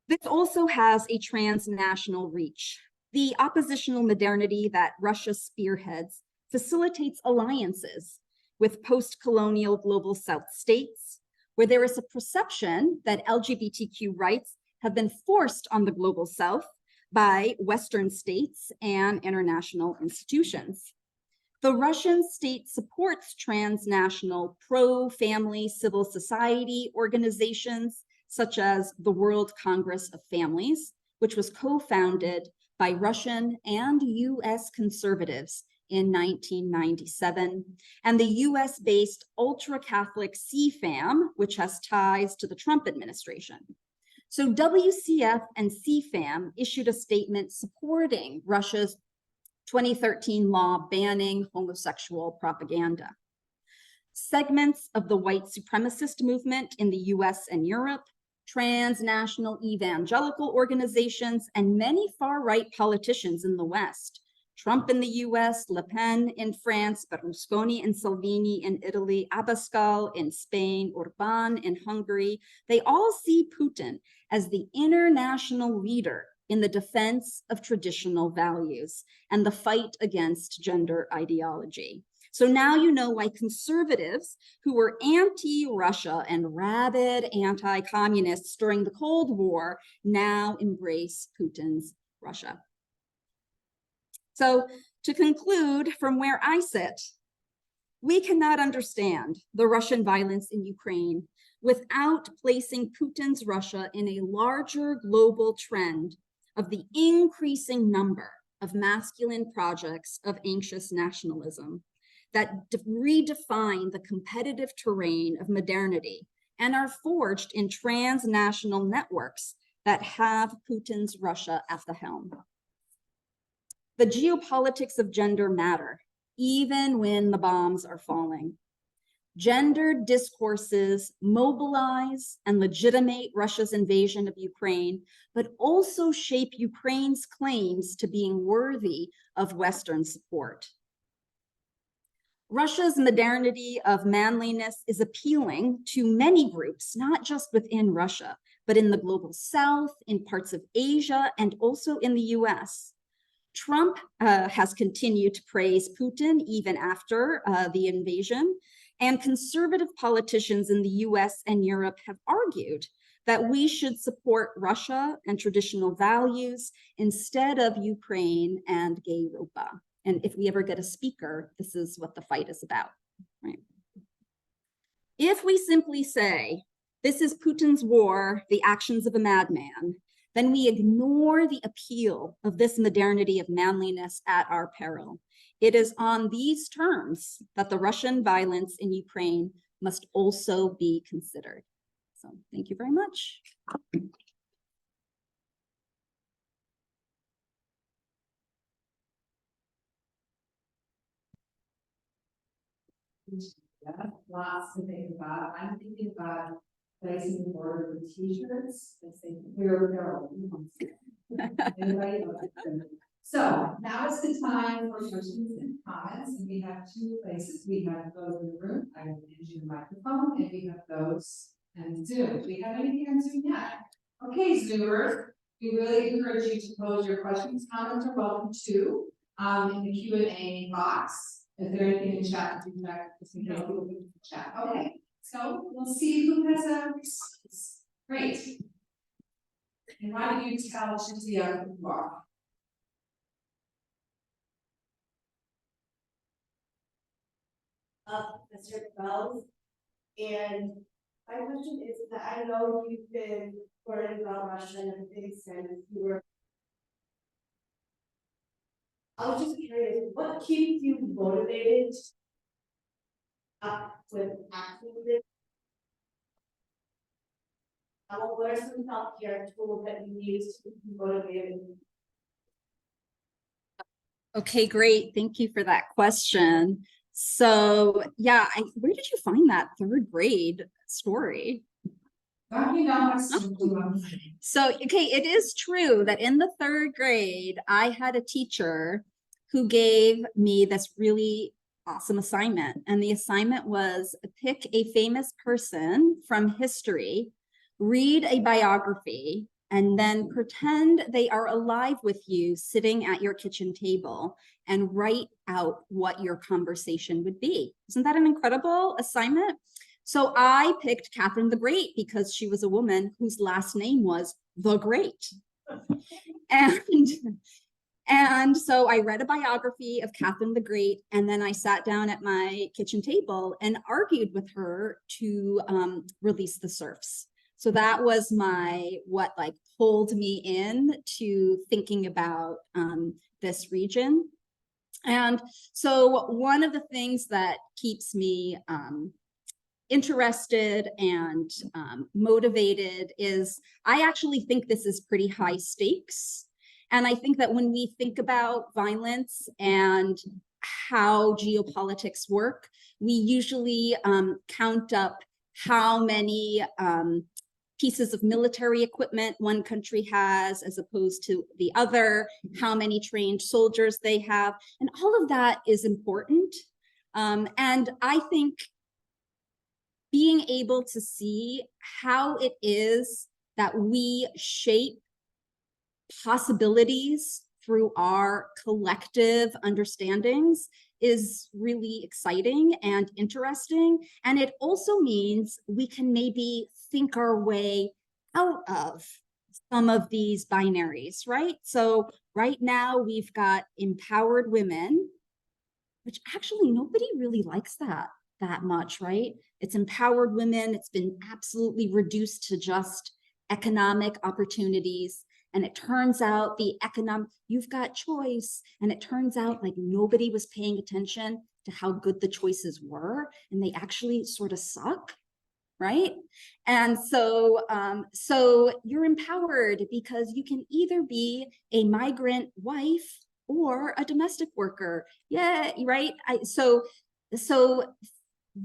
This also has a transnational reach. The oppositional modernity that Russia spearheads facilitates alliances with post-colonial global South states, where there is a perception that LGBTQ rights have been forced on the global South by Western states and international institutions. The Russian state supports transnational pro-family civil society organizations, such as the World Congress of Families, which was co-founded by Russian and US conservatives in 1997, and the US-based ultra-Catholic CFAM, which has ties to the Trump administration. So WCF and CFAM issued a statement supporting Russia's 2013 law banning homosexual propaganda. Segments of the white supremacist movement in the US and Europe, transnational evangelical organizations, and many far-right politicians in the West, Trump in the US, Le Pen in France, Berlusconi and Salvini in Italy, Abascal in Spain, Orban in Hungary, they all see Putin as the international leader in the defense of traditional values and the fight against gender ideology. So now you know why conservatives who were anti-Russia and rabid anti-communists during the Cold War now embrace Putin's Russia. So to conclude, from where I sit, we cannot understand the Russian violence in Ukraine without placing Putin's Russia in a larger global trend of the increasing number of masculine projects of anxious nationalism that redefine the competitive terrain of modernity and are forged in transnational networks that have Putin's Russia at the helm. The geopolitics of gender matter, even when the bombs are falling. Gendered discourses mobilize and legitimate Russia's invasion of Ukraine, but also shape Ukraine's claims to being worthy of Western support. Russia's modernity of manliness is appealing to many groups, not just within Russia, but in the global South, in parts of Asia, and also in the US. Trump has continued to praise Putin even after the invasion, and conservative politicians in the US and Europe have argued that we should support Russia and traditional values instead of Ukraine and gay Europa. And if we ever get a speaker, this is what the fight is about, right? If we simply say, this is Putin's war, the actions of a madman, then we ignore the appeal of this modernity of manliness at our peril. It is on these terms that the Russian violence in Ukraine must also be considered. So thank you very much. Yeah, lots to think about. I'm thinking about placing the border with t-shirts and saying, here we go. Anybody else? So now is the time for questions and comments, and we have two places. We have those in the room, I will hand you the microphone, and we have those on Zoom. Do we have anything on Zoom yet? Okay, Zoomers, we really encourage you to pose your questions. Comments are welcome too, in the Q&A box. Is there anything in chat? Chat. Okay, so we'll see who has a response. Great. And why don't you tell Cinzia who you are? Mr. Bobel, and my question is that I know you've been learning about Russia and everything since you were. I was just curious, what keeps you motivated with acting? What are some self-care tools that you use to be motivated? Okay, great. Thank you for that question. So yeah, where did you find that third grade story? So, okay, it is true that in the third grade, I had a teacher who gave me this really awesome assignment. And the assignment was pick a famous person from history, read a biography, and then pretend they are alive with you sitting at your kitchen table and write out what your conversation would be. Isn't that an incredible assignment? So I picked Catherine the Great because she was a woman whose last name was the Great. And so I read a biography of Catherine the Great, and then I sat down at my kitchen table and argued with her to release the serfs. So that was what pulled me in to thinking about this region. And so one of the things that keeps me interested and motivated is, I actually think this is pretty high stakes. And I think that when we think about violence and how geopolitics work, we usually count up how many pieces of military equipment one country has as opposed to the other, how many trained soldiers they have, and all of that is important. And I think being able to see how it is that we shape possibilities through our collective understandings is really exciting and interesting. And it also means we can maybe think our way out of some of these binaries, right? So right now we've got empowered women, which actually nobody really likes that much, right? It's empowered women. It's been absolutely reduced to just economic opportunities. And it turns out you've got choice. And it turns out like nobody was paying attention to how good the choices were. And they actually sort of suck, right? And so, so you're empowered because you can either be a migrant wife or a domestic worker. Yeah, right? So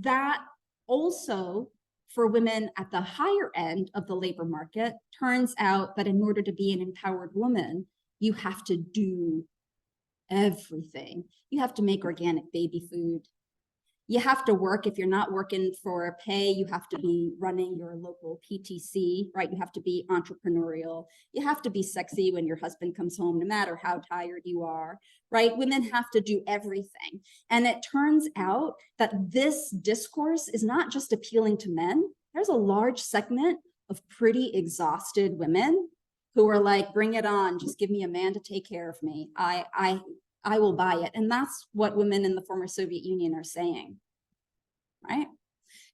that also, for women at the higher end of the labor market, turns out that in order to be an empowered woman, you have to do everything. You have to make organic baby food. You have to work. If you're not working for pay, you have to be running your local PTC, right? You have to be entrepreneurial. You have to be sexy when your husband comes home, no matter how tired you are, right? Women have to do everything. And it turns out that this discourse is not just appealing to men. There's a large segment of pretty exhausted women who are like, bring it on, just give me a man to take care of me. I will buy it. And that's what women in the former Soviet Union are saying, right?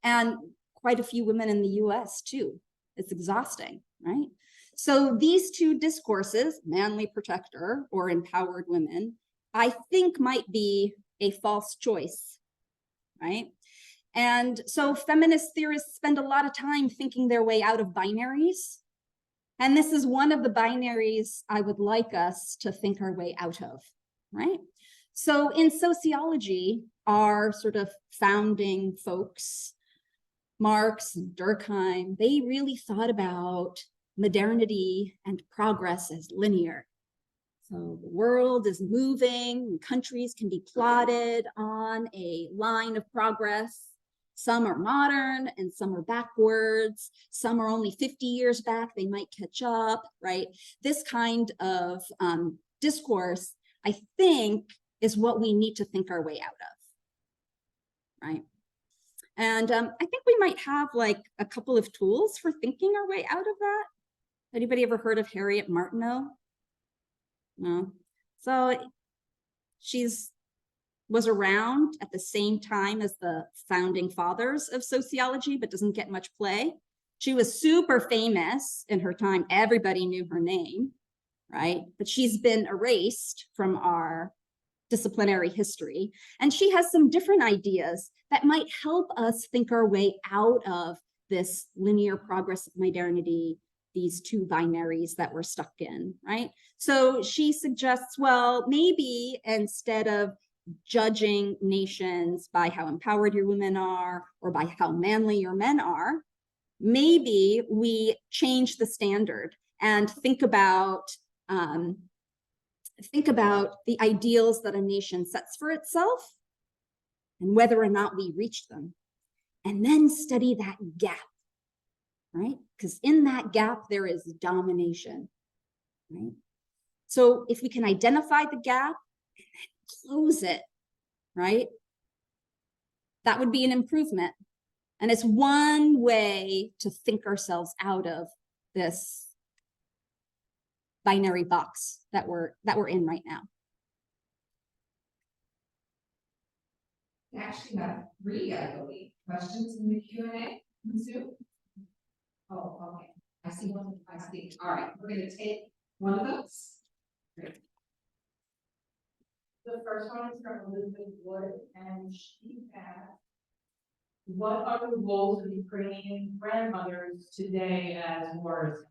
And quite a few women in the US too. It's exhausting, right? So these two discourses, manly protector or empowered women, I think might be a false choice, right? And so feminist theorists spend a lot of time thinking their way out of binaries. And this is one of the binaries I would like us to think our way out of. Right? So in sociology, our sort of founding folks, Marx and Durkheim, they really thought about modernity and progress as linear. So the world is moving, and countries can be plotted on a line of progress. Some are modern and some are backwards. Some are only 50 years back, they might catch up, right? This kind of discourse, I think, is what we need to think our way out of, right? And I think we might have like a couple of tools for thinking our way out of that. Anybody ever heard of Harriet Martineau? No. So was around at the same time as the founding fathers of sociology, but doesn't get much play. She was super famous in her time. Everybody knew her name, right? But she's been erased from our disciplinary history. And she has some different ideas that might help us think our way out of this linear progress of modernity, these two binaries that we're stuck in, right? So she suggests, well, maybe instead of judging nations by how empowered your women are or by how manly your men are, maybe we change the standard and think about the ideals that a nation sets for itself and whether or not we reach them, and then study that gap, right? Because in that gap, there is domination, right? So if we can identify the gap and then close it, right? That would be an improvement. And it's one way to think ourselves out of this binary box that we're in right now. We actually have 3, I believe, questions in the Q&A on Zoom. Oh, okay. I see one. I see. All right, we're going to take one of those. Great. The first one is from Elizabeth Wood, and she asked, what are the roles of Ukrainian grandmothers today as wars?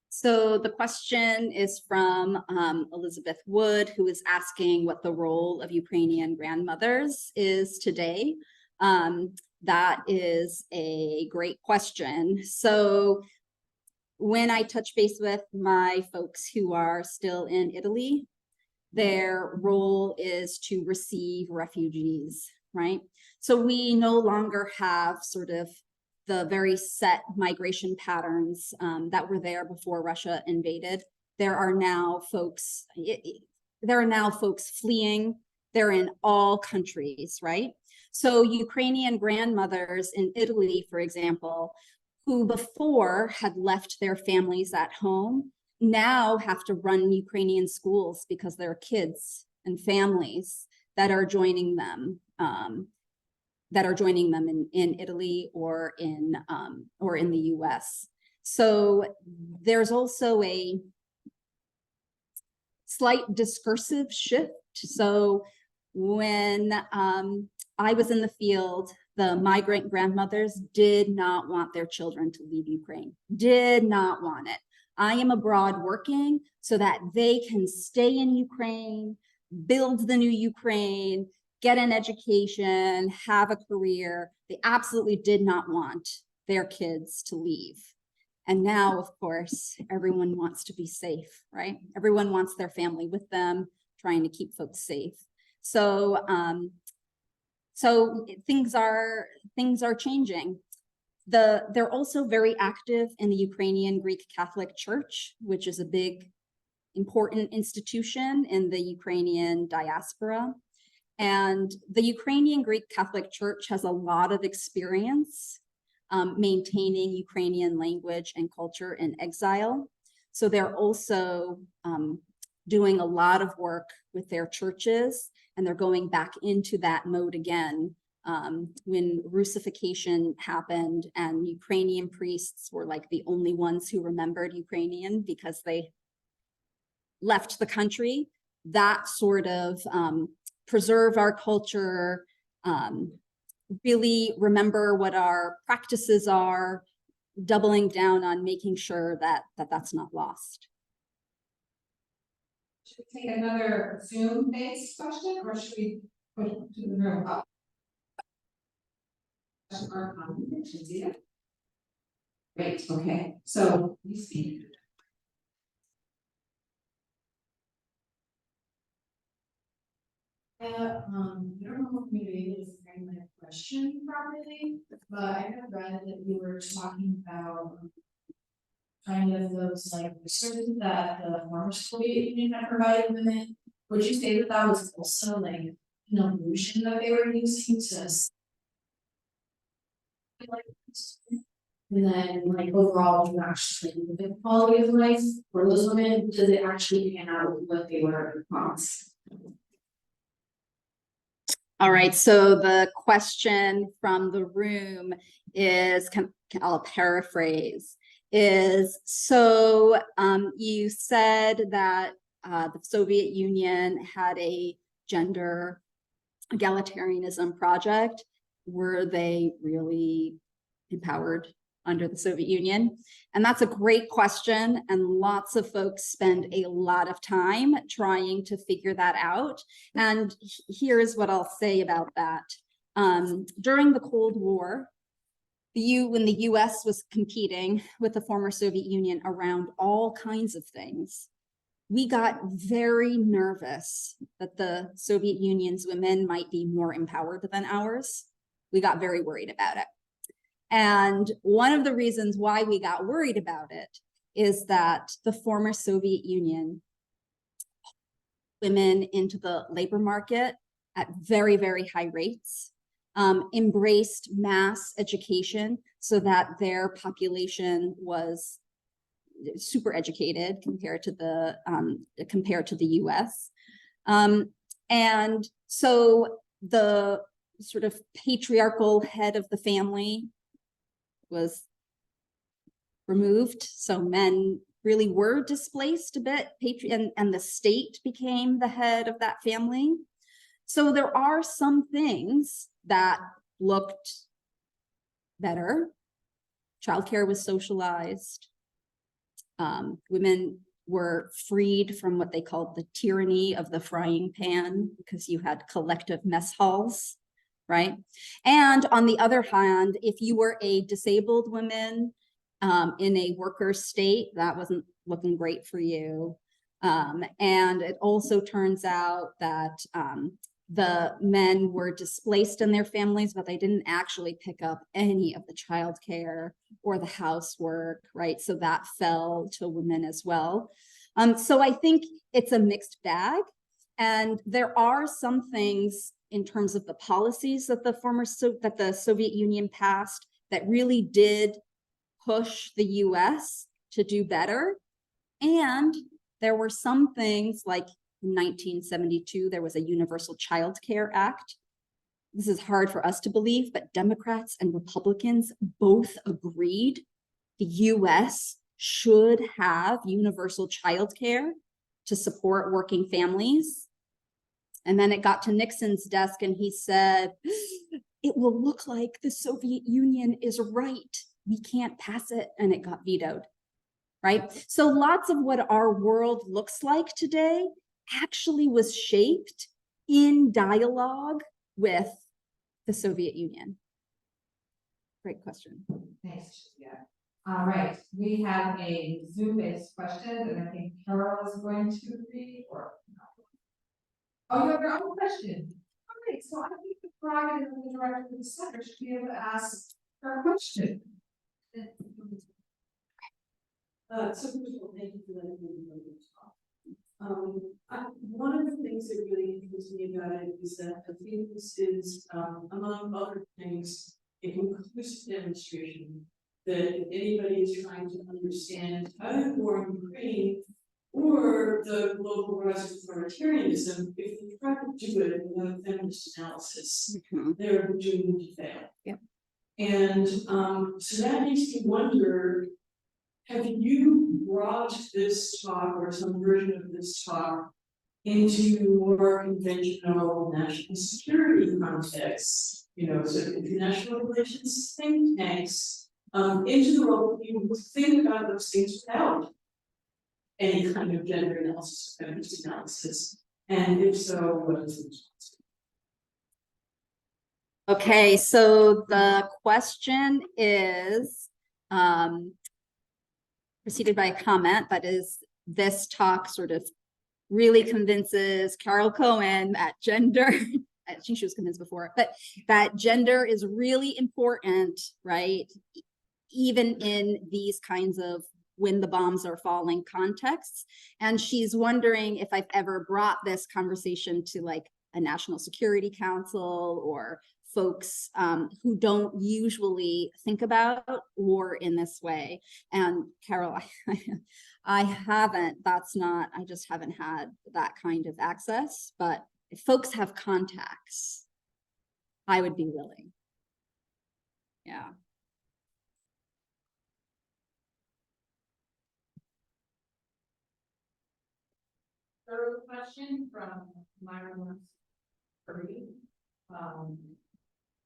So the question is from Elizabeth Wood, who is asking what the role of Ukrainian grandmothers is today. That is a great question. So when I touch base with my folks who are still in Italy, their role is to receive refugees, right? So we no longer have sort of the very set migration patterns that were there before Russia invaded. There are now folks fleeing. They're in all countries, right? So Ukrainian grandmothers in Italy, for example, who before had left their families at home, now have to run Ukrainian schools because there are kids and families that are joining them in Italy or in the US. So there's also a slight discursive shift. So when I was in the field, the migrant grandmothers did not want their children to leave Ukraine, did not want it. I am abroad working so that they can stay in Ukraine, build the new Ukraine, get an education, have a career. They absolutely did not want their kids to leave. And now, of course, everyone wants to be safe, right? Everyone wants their family with them, trying to keep folks safe. So, things are changing. They're also very active in the Ukrainian Greek Catholic Church, which is a big, important institution in the Ukrainian diaspora. And the Ukrainian Greek Catholic Church has a lot of experience maintaining Ukrainian language and culture in exile. So they're also doing a lot of work with their churches, and they're going back into that mode again when Russification happened and Ukrainian priests were like the only ones who remembered Ukrainian because they left the country. That sort of preserve our culture, really remember what our practices are, doubling down on making sure that that's not lost. Should we take another Zoom-based question, or should we put it to the room up? Great, okay, so you speak. I don't know if maybe it is framing my question properly, but I have read that you were talking about kind of those like resources that the former Soviet Union had provided women. Would you say that that was also like an illusion that they were using to and then like overall you actually the quality of life for those women, does it actually pan out with what they were promised? All right, so the question from the room is, I'll paraphrase, is so you said that the Soviet Union had a gender egalitarianism project. Were they really empowered under the Soviet Union? And that's a great question. And lots of folks spend a lot of time trying to figure that out. And here's what I'll say about that. During the Cold War, when the US was competing with the former Soviet Union around all kinds of things, we got very nervous that the Soviet Union's women might be more empowered than ours. We got very worried about it. And one of the reasons why we got worried about it is that the former Soviet Union women into the labor market at very, very high rates, embraced mass education so that their population was super educated compared to the US. And so the sort of patriarchal head of the family was removed. So men really were displaced a bit, and the state became the head of that family. So there are some things that looked better. Childcare was socialized. Women were freed from what they called the tyranny of the frying pan because you had collective mess halls, right? And on the other hand, if you were a disabled woman in a worker state, that wasn't looking great for you. And it also turns out that the men were displaced in their families, but they didn't actually pick up any of the childcare or the housework, right? So that fell to women as well. So I think it's a mixed bag. And there are some things in terms of the policies that the Soviet Union passed that really did push the US to do better. And there were some things like in 1972, there was a Universal Child Care Act. This is hard for us to believe, but Democrats and Republicans both agreed the US should have universal child care to support working families. And then it got to Nixon's desk and he said, it will look like the Soviet Union is right. We can't pass it. And it got vetoed, right? So lots of what our world looks like today actually was shaped in dialogue with the Soviet Union. Great question. Thanks, yeah. All right, we have a Zoom-based question, and I think Carol is going to read, or not. Oh, you have your own question. All right, so I think the prerogative of the director of the center should be able to ask her question. So first of all, thank you for letting me talk. One of the things that really interests me about it is that I think this is, among other things, a conclusive demonstration that if anybody is trying to understand either war in Ukraine or the global rise of authoritarianism, if they try to do it without feminist analysis, they're doomed to fail. Yep. And so that makes me wonder, have you brought this talk or some version of this talk into more conventional national security contexts, you know, sort of international relations think tanks, into the role of people who think about those things without any kind of gender analysis or feminist analysis? And if so, what is the response? Okay, so the question is preceded by a comment that is, this talk sort of really convinces Carol Cohen that gender, she was convinced before, but that gender is really important, right? Even in these kinds of when the bombs are falling contexts. And she's wondering if I've ever brought this conversation to like a National Security Council or folks who don't usually think about war in this way. And Carol, I haven't, I just haven't had that kind of access, but if folks have contacts, I would be willing. Yeah. Third question from Myra.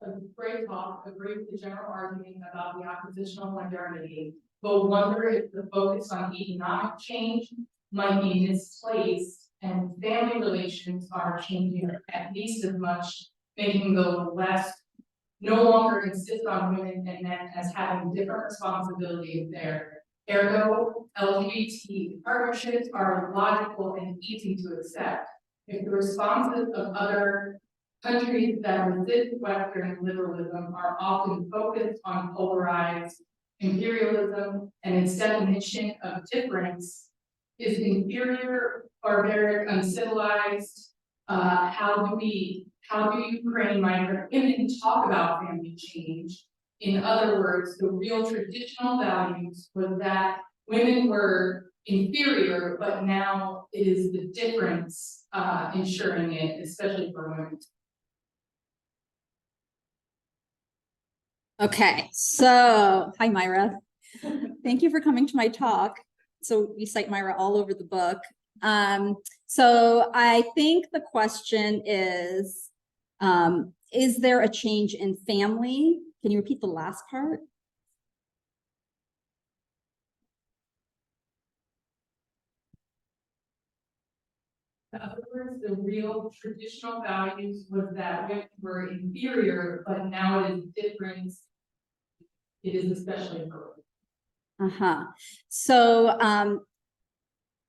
A great talk, agree with the general argument about the oppositional modernity, but wonder if the focus on economic change might be misplaced and family relations are changing at least as much, making the West no longer insist on women and men as having different responsibilities there. Ergo, LGBT partnerships are logical and easy to accept. If the responses of other countries that resist Western liberalism are often focused on polarized imperialism and its definition of difference is inferior, barbaric, uncivilized. How do Ukraine migrant women talk about family change? In other words, the real traditional values was that women were inferior, but now it is the difference ensuring it, especially for women. Okay, so hi Myra. Thank you for coming to my talk. So we cite Myra all over the book. So I think the question is there a change in family? Can you repeat the last part? In other words, the real traditional values was that women were inferior, but now it is different. It is especially for women. So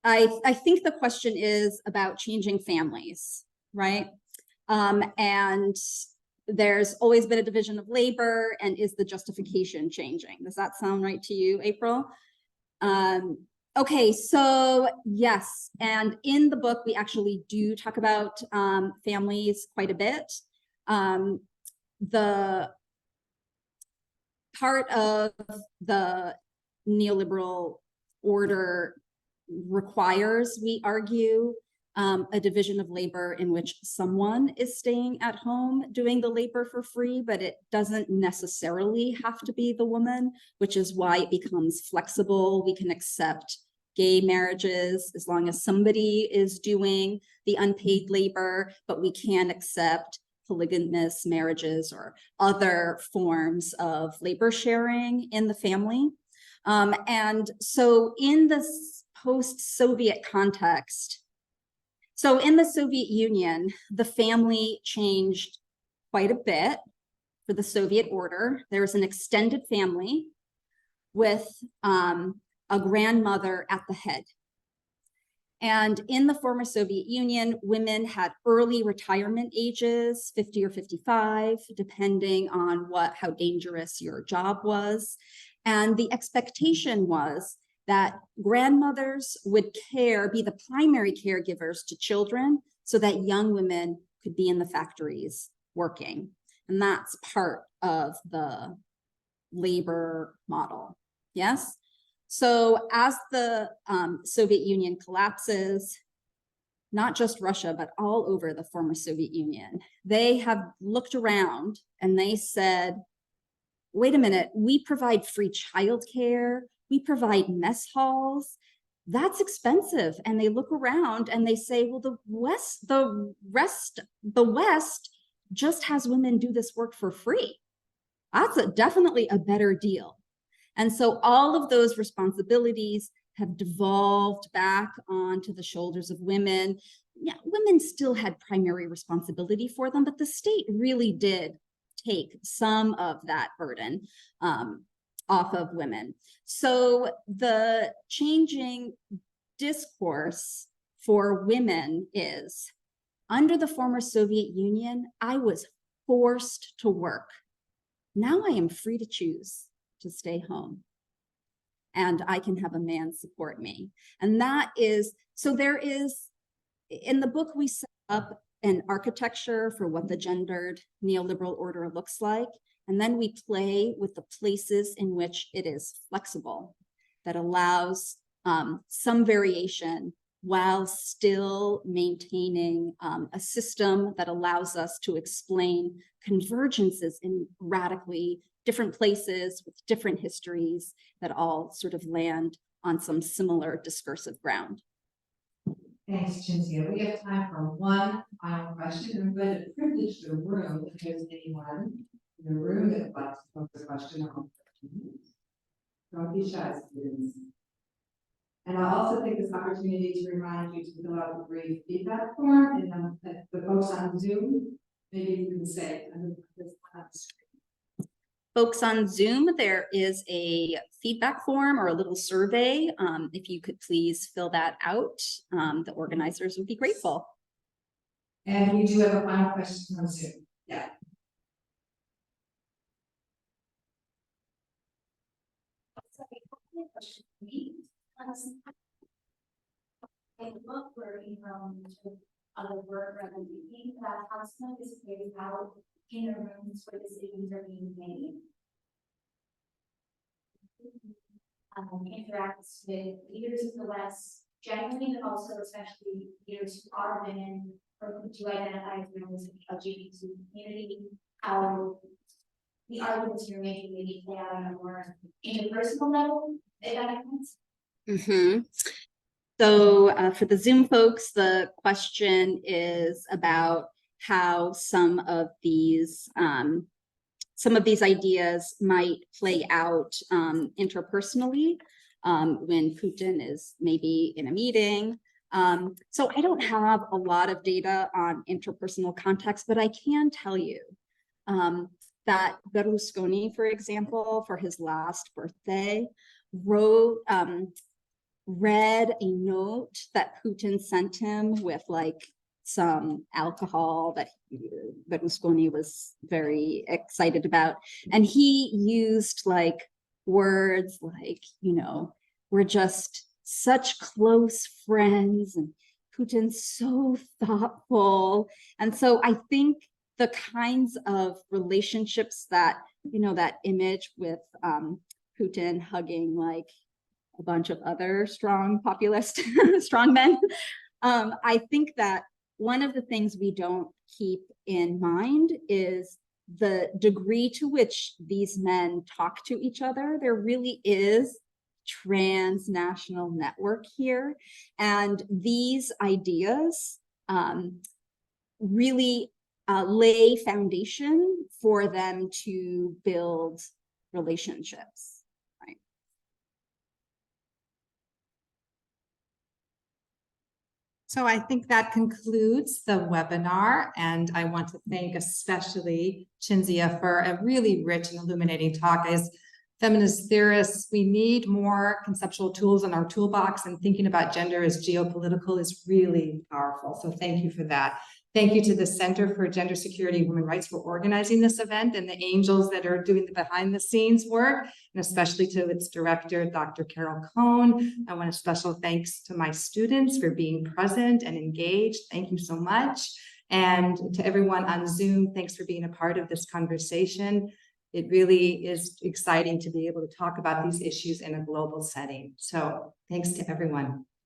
I think the question is about changing families, right? And there's always been a division of labor, and is the justification changing? Does that sound right to you, April? Okay, so yes, and in the book, we actually do talk about families quite a bit. The part of the neoliberal order requires, we argue, a division of labor in which someone is staying at home doing the labor for free, but it doesn't necessarily have to be the woman, which is why it becomes flexible. We can accept gay marriages as long as somebody is doing the unpaid labor, but we can accept polygamous marriages or other forms of labor sharing in the family. And so in this post-Soviet context, so in the Soviet Union, the family changed quite a bit for the Soviet order. There was an extended family with a grandmother at the head. And in the former Soviet Union, women had early retirement ages, 50 or 55, depending on how dangerous your job was. And the expectation was that grandmothers would be the primary caregivers to children so that young women could be in the factories working. And that's part of the labor model, yes? So as the Soviet Union collapses, not just Russia, but all over the former Soviet Union, they have looked around and they said, wait a minute, we provide free childcare, we provide mess halls, that's expensive. And they look around and they say, well, the West just has women do this work for free. That's definitely a better deal. And so all of those responsibilities have devolved back onto the shoulders of women. Yeah, women still had primary responsibility for them, but the state really did take some of that burden off of women. So the changing discourse for women is, under the former Soviet Union, I was forced to work. Now I am free to choose to stay home, and I can have a man support me. And that is, so there is, in the book, we set up an architecture for what the gendered neoliberal order looks like. And then we play with the places in which it is flexible, that allows some variation while still maintaining a system that allows us to explain convergences in radically different places with different histories that all sort of land on some similar discursive ground. Thanks, Cinzia. We have time for one final question. I'm going to privilege the room if there's anyone in the room that would like to pose a question. Don't be shy, students. And I'll also take this opportunity to remind you to fill out the brief feedback form, and the folks on Zoom, maybe you can say, Folks on Zoom, there is a feedback form or a little survey. If you could please fill that out, the organizers would be grateful. And we do have a final question from Zoom. Yeah. In the book where other work rather than thinking that how some is played out in the rooms where decisions are being made. Interacts with leaders of the West generally, but also especially leaders who are women or who do identify as members of the LGBT community, how the arguments you're making maybe play out on a more interpersonal level, if that makes sense. So for the Zoom folks, the question is about how some of these ideas might play out interpersonally when Putin is maybe in a meeting. So I don't have a lot of data on interpersonal context, but I can tell you that Berlusconi, for example, for his last birthday, read a note that Putin sent him with like some alcohol that Berlusconi was very excited about. And he used like words like, you know, we're just such close friends and Putin's so thoughtful. And so I think the kinds of relationships that, you know, that image with Putin hugging like a bunch of other strong populist strong men. I think that one of the things we don't keep in mind is the degree to which these men talk to each other. There really is transnational network here. And these ideas really lay foundation for them to build relationships, right? So I think that concludes the webinar, and I want to thank especially Cinzia for a really rich and illuminating talk. As feminist theorists, we need more conceptual tools in our toolbox, and thinking about gender as geopolitical is really powerful. So thank you for that. Thank you to the Center for Gender Security and Women's Rights for organizing this event, and the angels that are doing the behind the scenes work, and especially to its director, Dr. Carol Cohn. I want a special thanks to my students for being present and engaged. Thank you so much. And to everyone on Zoom, thanks for being a part of this conversation. It really is exciting to be able to talk about these issues in a global setting. So thanks to everyone.